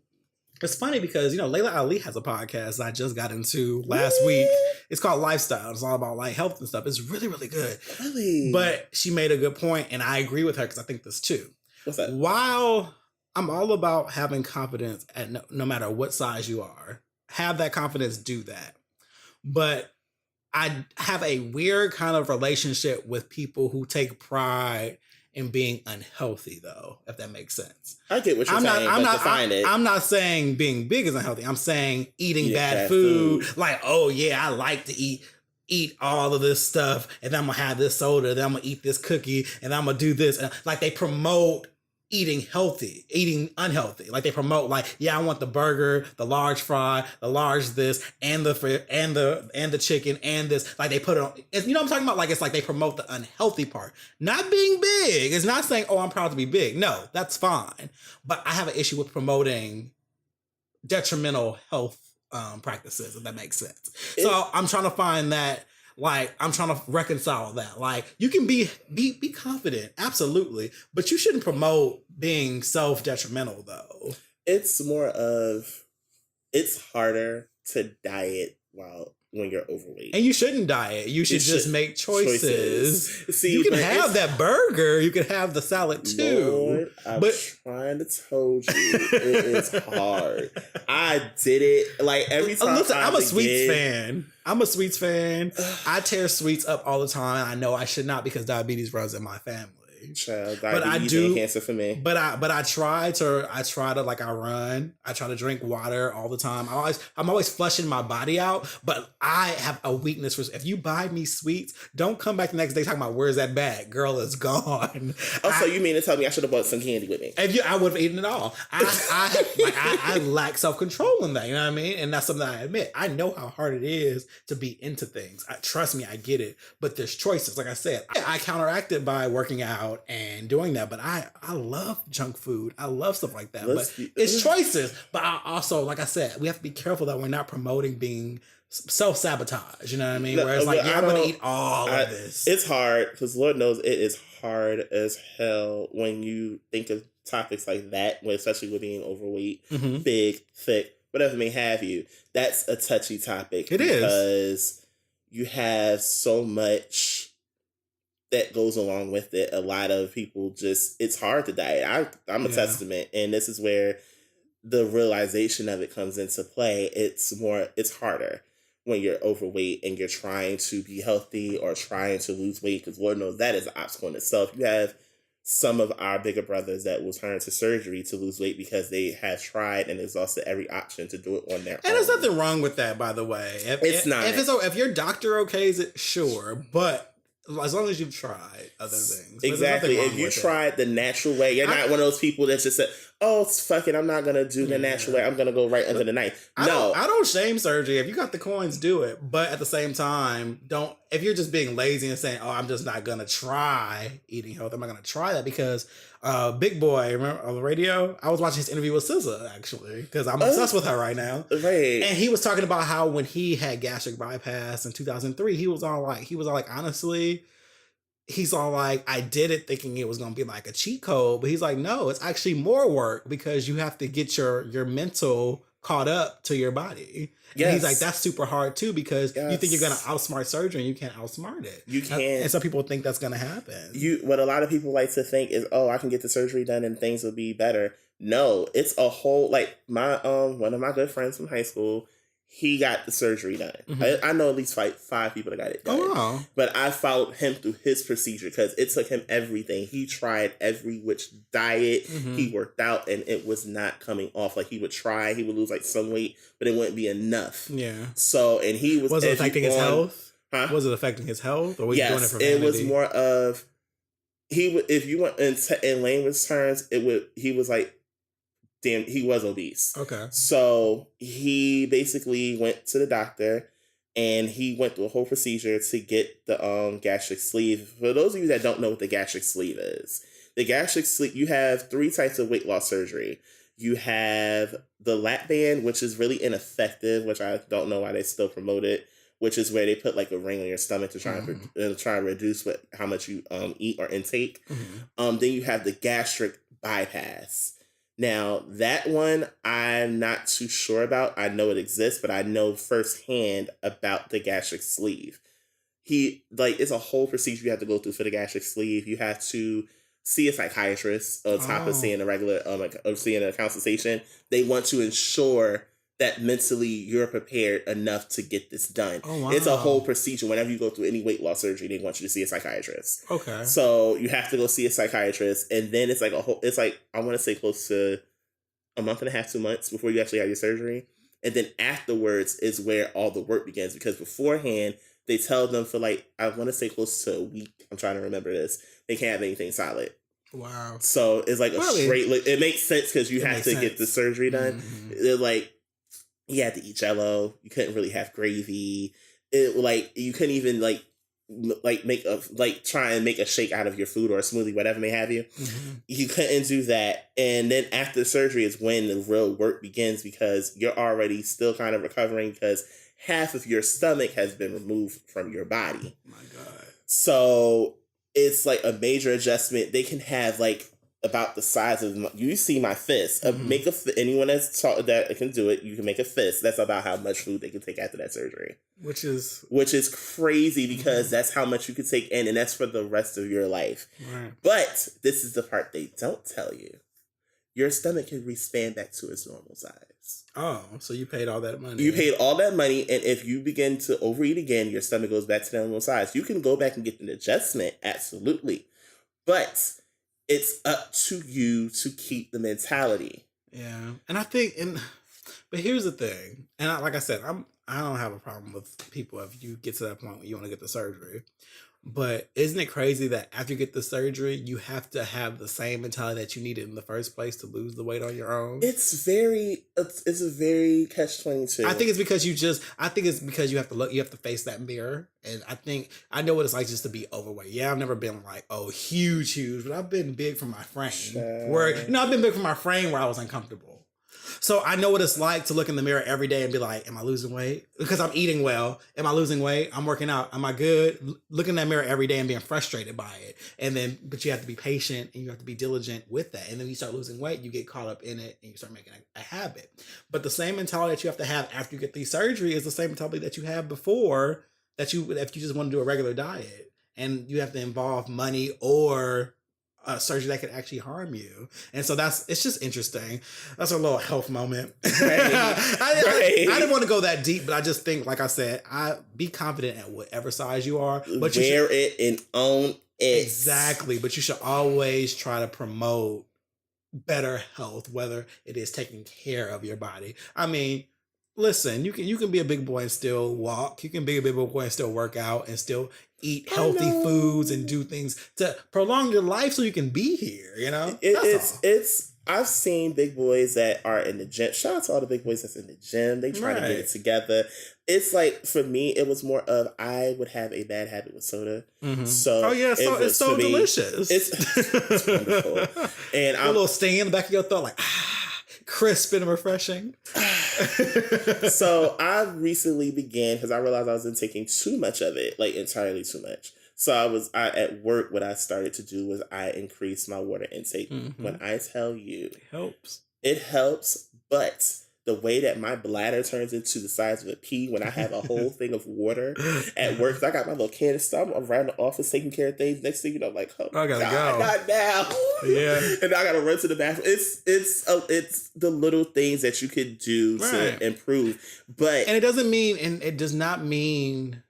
it's funny because, Layla Ali has a podcast I just got into last week. It's called Lifestyle. It's all about like health and stuff. It's really, really good. Really? But she made a good point, and I agree with her because I think this too. What's that? While I'm all about having confidence at no matter what size you are, have that confidence, do that. But I have a weird kind of relationship with people who take pride in being unhealthy, though, if that makes sense. I get what you're saying, I'm not saying being big is unhealthy. I'm saying eating bad food. Like, oh yeah, I like to eat all of this stuff, and I'm gonna have this soda, then I'm gonna eat this cookie, and I'm gonna do this. And like they promote eating unhealthy. Like they promote, like, yeah, I want the burger, the large fry, the large this, and the chicken, and this. Like they put it on. You know what I'm talking about? Like it's like they promote the unhealthy part, not being big. It's not saying, oh, I'm proud to be big. No, that's fine. But I have an issue with promoting detrimental health practices, if that makes sense. So I'm trying to find that. Like, I'm trying to reconcile that. Like, you can be confident, absolutely, but you shouldn't promote being self-detrimental, though. It's more of, it's harder to diet when you're overweight. And you shouldn't diet. You should just make choices. See, you can have that burger. You can have the salad too. Lord, I'm trying to tell you, it is hard. I did it like every time. Listen, I'm a sweets fan. I tear sweets up all the time. I know I should not because diabetes runs in my family. Child, diabetes and cancer for me. But I try to like I run. I try to drink water all the time. I'm always flushing my body out. But I have a weakness for, if you buy me sweets, don't come back the next day talking about where's that bag, girl, it's gone. So you mean to tell me I should have bought some candy with me? I would have eaten it all. I lack self-control in that. You know what I mean? And that's something I admit. I know how hard it is to be into things. Trust me, I get it. But there's choices. Like I said, I counteract it by working out and doing that, but I love junk food. I love stuff like that. It's choices. But I also, like I said, we have to be careful that we're not promoting being self-sabotage. You know what I mean? Where it's like, yeah, I'm going to eat all of this. It's hard because Lord knows it is hard as hell when you think of topics like that, especially with being overweight, big, thick, whatever may have you. That's a touchy topic. It is. Because you have so much. that goes along with it. A lot of people just, it's hard to diet. I'm a testament, and this is where the realization of it comes into play. It's harder when you're overweight and you're trying to be healthy or trying to lose weight, because Lord knows that is an obstacle in itself. You have some of our bigger brothers that will turn to surgery to lose weight because they have tried and exhausted every option to do it on their own. And there's nothing wrong with that, by the way. If your doctor okays it, sure, but as long as you've tried other things. Exactly. If you tried the natural way, you're not one of those people that just said, oh, fuck it, I'm not going to do the natural way. I'm going to go right under the knife. I don't shame surgery. If you got the coins, do it. But at the same time, if you're just being lazy and saying, oh, I'm just not going to try eating healthy, I'm not going to try that, because Big Boy, remember on the radio? I was watching his interview with SZA, actually, because I'm obsessed with her right now. Right. And he was talking about how when he had gastric bypass in 2003, he was all like, honestly, he's all like, I did it thinking it was going to be like a cheat code, but he's like, no, it's actually more work because you have to get your mental caught up to your body. Yes. And he's like, that's super hard too, because you think you're going to outsmart surgery and you can't outsmart it. You can't. And some people think that's going to happen. What a lot of people like to think is, oh, I can get the surgery done and things will be better. No, it's a whole, like my, one of my good friends from high school, he got the surgery done. Mm-hmm. I know at least five people that got it done. Oh, wow. But I followed him through his procedure because it took him everything. He tried every which diet. Mm-hmm. He worked out and it was not coming off. Like he would lose like some weight, but it wouldn't be enough. Yeah. So, and he was it affecting his health? Huh? Was it affecting his health? Or was he doing it for vanity? It was more of, if you went in layman's terms, he was like, damn, he was obese. Okay. So he basically went to the doctor and he went through a whole procedure to get the gastric sleeve. For those of you that don't know what the gastric sleeve is, the gastric sleeve, you have 3 types of weight loss surgery. You have the lap band, which is really ineffective, which I don't know why they still promote it, which is where they put like a ring on your stomach to try and reduce how much you eat or intake. Mm-hmm. Then you have the gastric bypass. Now, that one I'm not too sure about. I know it exists, but I know firsthand about the gastric sleeve. It's a whole procedure you have to go through for the gastric sleeve. You have to see a psychiatrist on top of seeing a regular, seeing a consultation. They want to ensure that mentally you're prepared enough to get this done. Oh, wow. It's a whole procedure. Whenever you go through any weight loss surgery, they want you to see a psychiatrist. Okay. So you have to go see a psychiatrist, and then it's like I want to say close to a month and a half, 2 months before you actually have your surgery. And then afterwards is where all the work begins, because beforehand they tell them for I want to say close to a week. I'm trying to remember this. They can't have anything solid. Wow. So it's like straight. It makes sense because you have to get the surgery done. Mm-hmm. They're like, you had to eat Jell-O. You couldn't really have gravy. You couldn't even try and make a shake out of your food or a smoothie, whatever may have you. Mm-hmm. You couldn't do that. And then after surgery is when the real work begins, because you're already still kind of recovering because half of your stomach has been removed from your body. Oh my God. So it's like a major adjustment. They can have about the size of you see my fist. Mm-hmm. Anyone that's taught that can do it. You can make a fist. That's about how much food they can take after that surgery. Which is crazy because that's how much you can take in, and that's for the rest of your life. Right. But this is the part they don't tell you. Your stomach can expand back to its normal size. Oh, so you paid all that money. You paid all that money, and if you begin to overeat again, your stomach goes back to the normal size. You can go back and get an adjustment, absolutely. But it's up to you to keep the mentality. Yeah. And I think, but here's the thing. And like I said, I don't have a problem with people if you get to that point where you want to get the surgery. But isn't it crazy that after you get the surgery, you have to have the same mentality that you needed in the first place to lose the weight on your own? It's a very catch-22. I think it's because you have to look, you have to face that mirror. And I know what it's like just to be overweight. Yeah, I've never been huge, but I've been big for my frame. Sure. I've been big for my frame where I was uncomfortable. So I know what it's like to look in the mirror every day and be like, am I losing weight? Because I'm eating well. Am I losing weight? I'm working out. Am I good? Looking in that mirror every day and being frustrated by it. But you have to be patient and you have to be diligent with that. And then you start losing weight, you get caught up in it and you start making a habit. But the same mentality that you have to have after you get the surgery is the same mentality that you have before if you just want to do a regular diet. and you have to involve money or surgery that could actually harm you. And so it's just interesting. That's a little health moment. Right. I didn't want to go that deep, but I just think, like I said, be confident at whatever size you are. But wear it and own it. Exactly. But you should always try to promote better health, whether it is taking care of your body. I mean, listen, you can be a big boy and still walk. You can be a big boy and still work out and still eat healthy foods and do things to prolong your life so you can be here, you know? I've seen big boys that are in the gym. Shout out to all the big boys that's in the gym. They try to get it together. It's like, for me, it was more of, I would have a bad habit with soda. Mm-hmm. So it's so delicious. It's wonderful. And a little sting in the back of your throat, like, crisp and refreshing. So I recently began, because I realized I was taking too much of it, like entirely too much. So I at work, what I started to do was I increased my water intake. Mm-hmm. When I tell you, it helps, but the way that my bladder turns into the size of a pea when I have a whole thing of water at work, 'cause I got my little canister, I'm around the office taking care of things. Next thing you know, I'm like, oh, I gotta go. Not now. Yeah. And I gotta run to the bathroom. It's the little things that you could do to improve. And it does not mean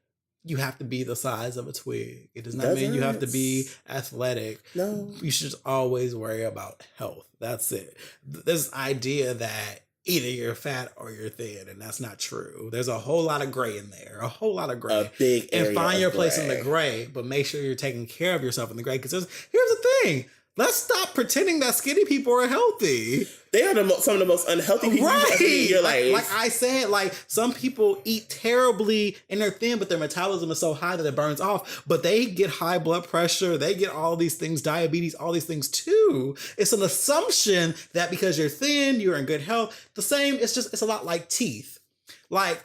you have to be the size of a twig. It does not mean you have to be athletic. No. You should just always worry about health. That's it. This idea that either you're fat or you're thin, and that's not true. There's a whole lot of gray in there. A whole lot of gray. A big area. And find your gray. place in the gray, but make sure you're taking care of yourself in the gray. Because here's the thing. Let's stop pretending that skinny people are healthy. They are some of the most unhealthy people in your life. Like I said, like some people eat terribly and they're thin, but their metabolism is so high that it burns off. But they get high blood pressure. They get all these things, diabetes, all these things too. It's an assumption that because you're thin, you're in good health. It's a lot like teeth. Like,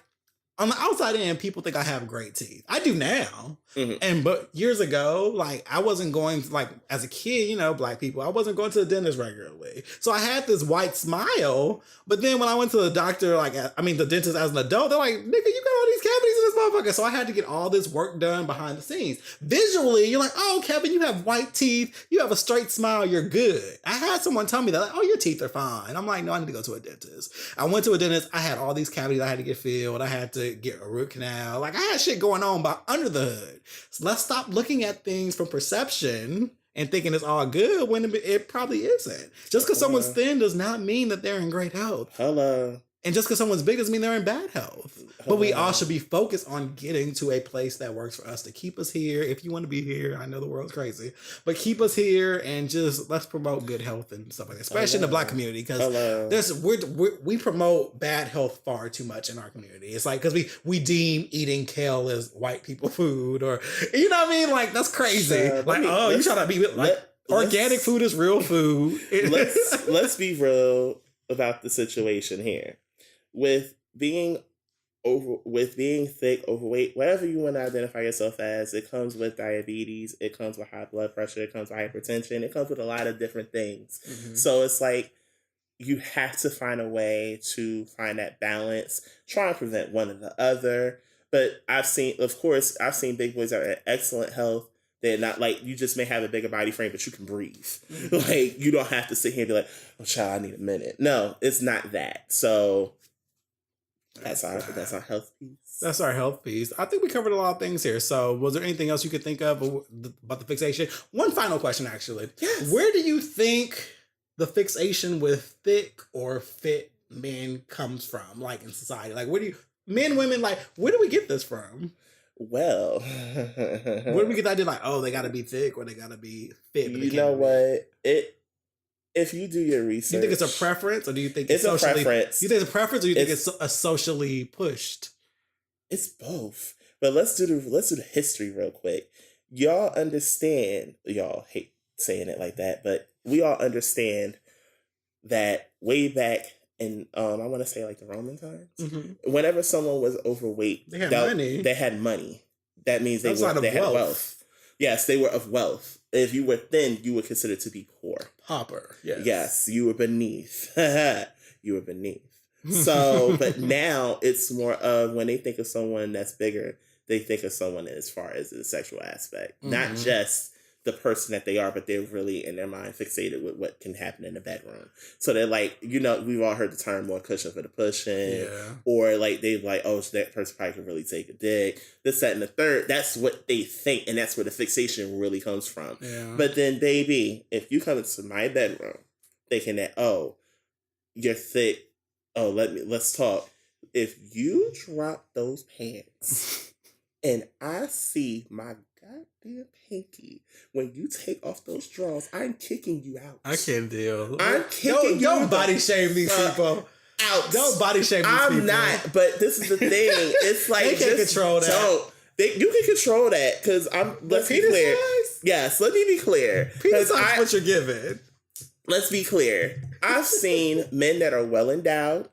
on the outside in, people think I have great teeth. I do now. Mm-hmm. But years ago, like I wasn't going, like as a kid, you know, black people, I wasn't going to the dentist regularly. So I had this white smile. But then when I went to the doctor, the dentist as an adult, they're like, nigga, you got all these cavities in this motherfucker. So I had to get all this work done behind the scenes. Visually, you're like, oh, Kevin, you have white teeth. You have a straight smile. You're good. I had someone tell me that, like, oh, your teeth are fine. I'm like, no, I need to go to a dentist. I went to a dentist. I had all these cavities I had to get filled. I had to get a root canal. Like I had shit going on under the hood. So let's stop looking at things from perception and thinking it's all good when it probably isn't. Just because someone's thin does not mean that they're in great health. Hello. And just because someone's big doesn't mean they're in bad health. But we all should be focused on getting to a place that works for us to keep us here. If you want to be here, I know the world's crazy, but keep us here and just let's promote good health and stuff like that, especially in the black community, because we promote bad health far too much in our community. It's like because we deem eating kale as white people food, or you know what I mean? Like that's crazy. You trying to be organic food is real food. let's be real about the situation here. With being thick, overweight, whatever you want to identify yourself as, it comes with diabetes, it comes with high blood pressure, it comes with hypertension, it comes with a lot of different things. Mm-hmm. So it's like you have to find a way to find that balance, try and prevent one or the other. But I've seen big boys that are in excellent health. They're not like, you just may have a bigger body frame, but you can breathe. Mm-hmm. Like, you don't have to sit here and be like, oh, child, I need a minute. No, it's not that. So that's our health piece. That's our health piece. I think we covered a lot of things here. So was there anything else you could think of about the fixation? One final question, actually. Yes. Where do you think the fixation with thick or fit men comes from, like in society? Like, men, women, like, where do we get this from? Well, where do we get the idea, like, oh, they got to be thick or they got to be fit? You know what? If you do your research, do you think it's a preference, or do you think it's a preference? Do you think it's a preference, or do you think it's a socially pushed? It's both. But let's do the history real quick. Y'all understand? Y'all hate saying it like that, but we all understand that way back in I want to say like the Roman times. Mm-hmm. Whenever someone was overweight, they had money. They had money. That means they had wealth. Yes, they were of wealth. If you were thin, you were considered to be poor. Pauper, yes. Yes, you were beneath. You were beneath. So, but now it's more of when they think of someone that's bigger, they think of someone as far as the sexual aspect, not Mhm. just the person that they are, but they're really in their mind fixated with what can happen in the bedroom. So they're like, we've all heard the term more cushion for the pushing, Yeah. or like they're like, oh, so that person probably can really take a dick. This, that, and the third. That's what they think, and that's where the fixation really comes from. Yeah. But then, baby, if you come into my bedroom thinking that, oh, you're thick, oh, let's talk. If you drop those pants and I see my goddamn pinky when you take off those drawers, I'm kicking you out. I can't deal. I'm kicking you Don't body shame these people. out. Don't body shame these people. I'm not, but this is the thing. It's like They can't just control that. don't. You can control that because let's be penis clear. size? Yes, let me be clear. Penis 'Cause size what you're giving. Let's be clear. I've seen men that are well endowed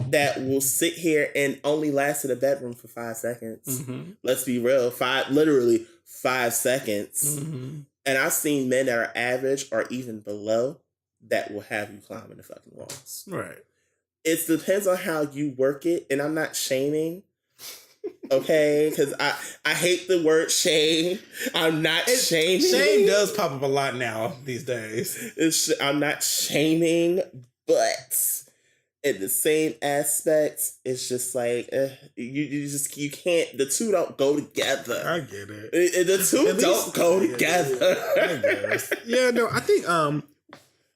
that will sit here and only last in the bedroom for 5 seconds. Mm-hmm. Let's be real. Literally 5 seconds. Mm-hmm. And I've seen men that are average or even below that will have you climbing the fucking walls. Right. It depends on how you work it. And I'm not shaming. Okay? Because I hate the word shame. I'm not shaming. Shame does pop up a lot now these days. I'm not shaming, but in the same aspect, it's just like you can't. The two don't go together. I get it. The two At don't least- go yeah, together. I guess. Yeah, no, I think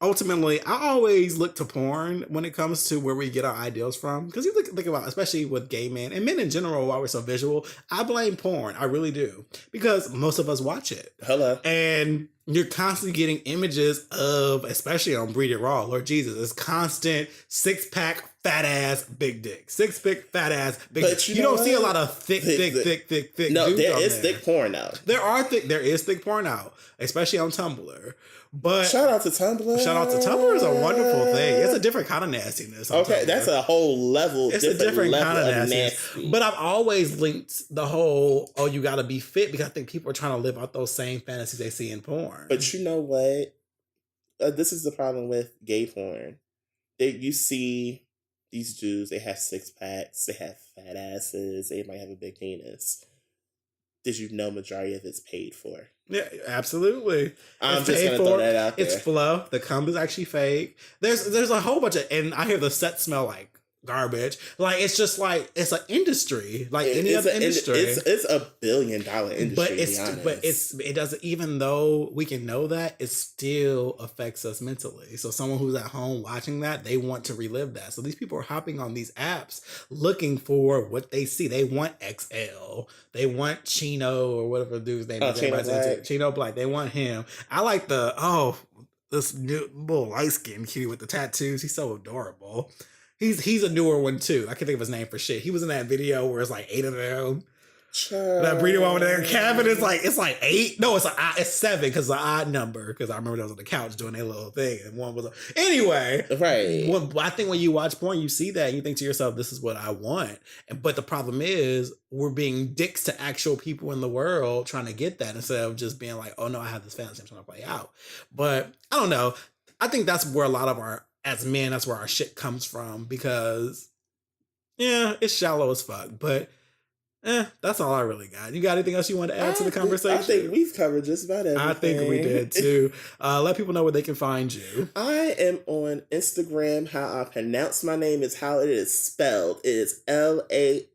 ultimately I always look to porn when it comes to where we get our ideals from. Because you think about, especially with gay men and men in general, while we're so visual, I blame porn. I really do. Because most of us watch it. Hello. And you're constantly getting images of, especially on Breed It Raw, Lord Jesus, it's constant 6-pack, fat ass, big dick. 6-pack, fat ass, big But dick. you You know don't see a what? lot of thick No, dudes there on is thick porn out. there is thick porn out, especially on Tumblr. But Shout out to Tumblr. Tumblr is a wonderful thing. It's a different kind of nastiness. on Okay, Tumblr. that's a whole level. It's a different level kind of of nastiness. nasty. But I've always linked the whole, oh, you got to be fit, because I think people are trying to live out those same fantasies they see in porn. But you know what? This is the problem with gay porn. You see these dudes, they have 6-packs, they have fat asses, they might have a big penis. Did you know majority of it's paid for? Yeah, absolutely. I'm It's just paid gonna throw for. that out there. It's fluff. The cum is actually fake. There's a whole bunch of, and I hear the set smell like garbage. Like it's just like it's an industry, like any other industry. It's $1 billion industry. But it doesn't, even though we can know that, it still affects us mentally. So someone who's at home watching that, they want to relive that. So these people are hopping on these apps looking for what they see. They want XL, they want Chino or whatever the dude's name is. Chino Black. Chino Black. They want him. I like this new little light skinned cutie with the tattoos. He's so adorable. He's a newer one too. I can't think of his name for shit. He was in that video where it's like 8 of them. That breeding one with their cabin is like, it's like 8. No, it's 7 because it's an odd number. Because I remember they was on the couch doing their little thing, and one was anyway. Right. I think when you watch porn, you see that and you think to yourself, "This is what I want." But the problem is, we're being dicks to actual people in the world trying to get that instead of just being like, "Oh no, I have this fantasy I'm trying to play out." But I don't know. I think that's where a lot of as men, that's where our shit comes from, because it's shallow as fuck. But that's all I really got. You got anything else you want to add to the conversation? I think we've covered just about everything. I think we did too. Let people know where they can find you. I am on Instagram. How I pronounce my name is how it is spelled. It is LAH.NEEE.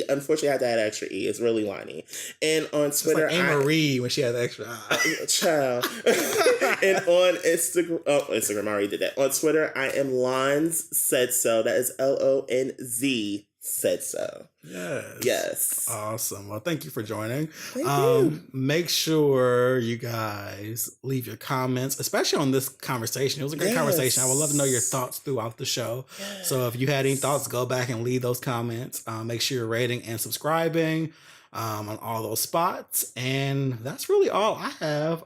Unfortunately, I had to add extra E. It's really whiny. And on Twitter, it's like Marie when she had the extra I. Child. And on Instagram, I already did that. On Twitter, I am Lonz Said So. That is LONZ Said So. Yes. Awesome. Well, thank you for joining. Thank you. Make sure you guys leave your comments, especially on this conversation. It was a great conversation. I would love to know your thoughts throughout the show. Yes. So if you had any thoughts, go back and leave those comments. Make sure you're rating and subscribing on all those spots. And that's really all I have.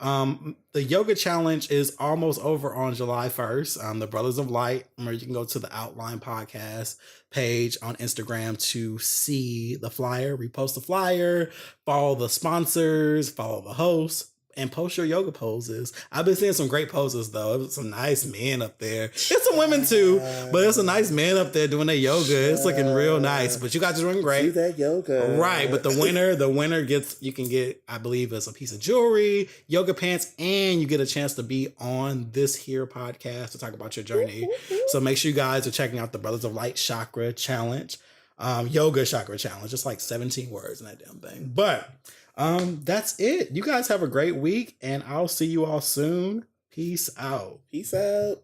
The yoga challenge is almost over on July 1st. The Brothers of Light. Remember, you can go to the Outline Podcast page on Instagram to see the flyer, repost the flyer, follow the sponsors, follow the hosts, and post your yoga poses. I've been seeing some great poses though. It was some nice men up there. There's some women too, but there's some nice men up there doing their yoga. It's looking real nice. But you guys are doing great. Do that yoga. Right, but the winner gets, you can get, I believe it's a piece of jewelry, yoga pants, and you get a chance to be on this here podcast to talk about your journey. So make sure you guys are checking out the Brothers of Light Chakra Challenge. Yoga Chakra Challenge. It's like 17 words in that damn thing. But that's it. You guys have a great week, and I'll see you all soon. Peace out. Peace out.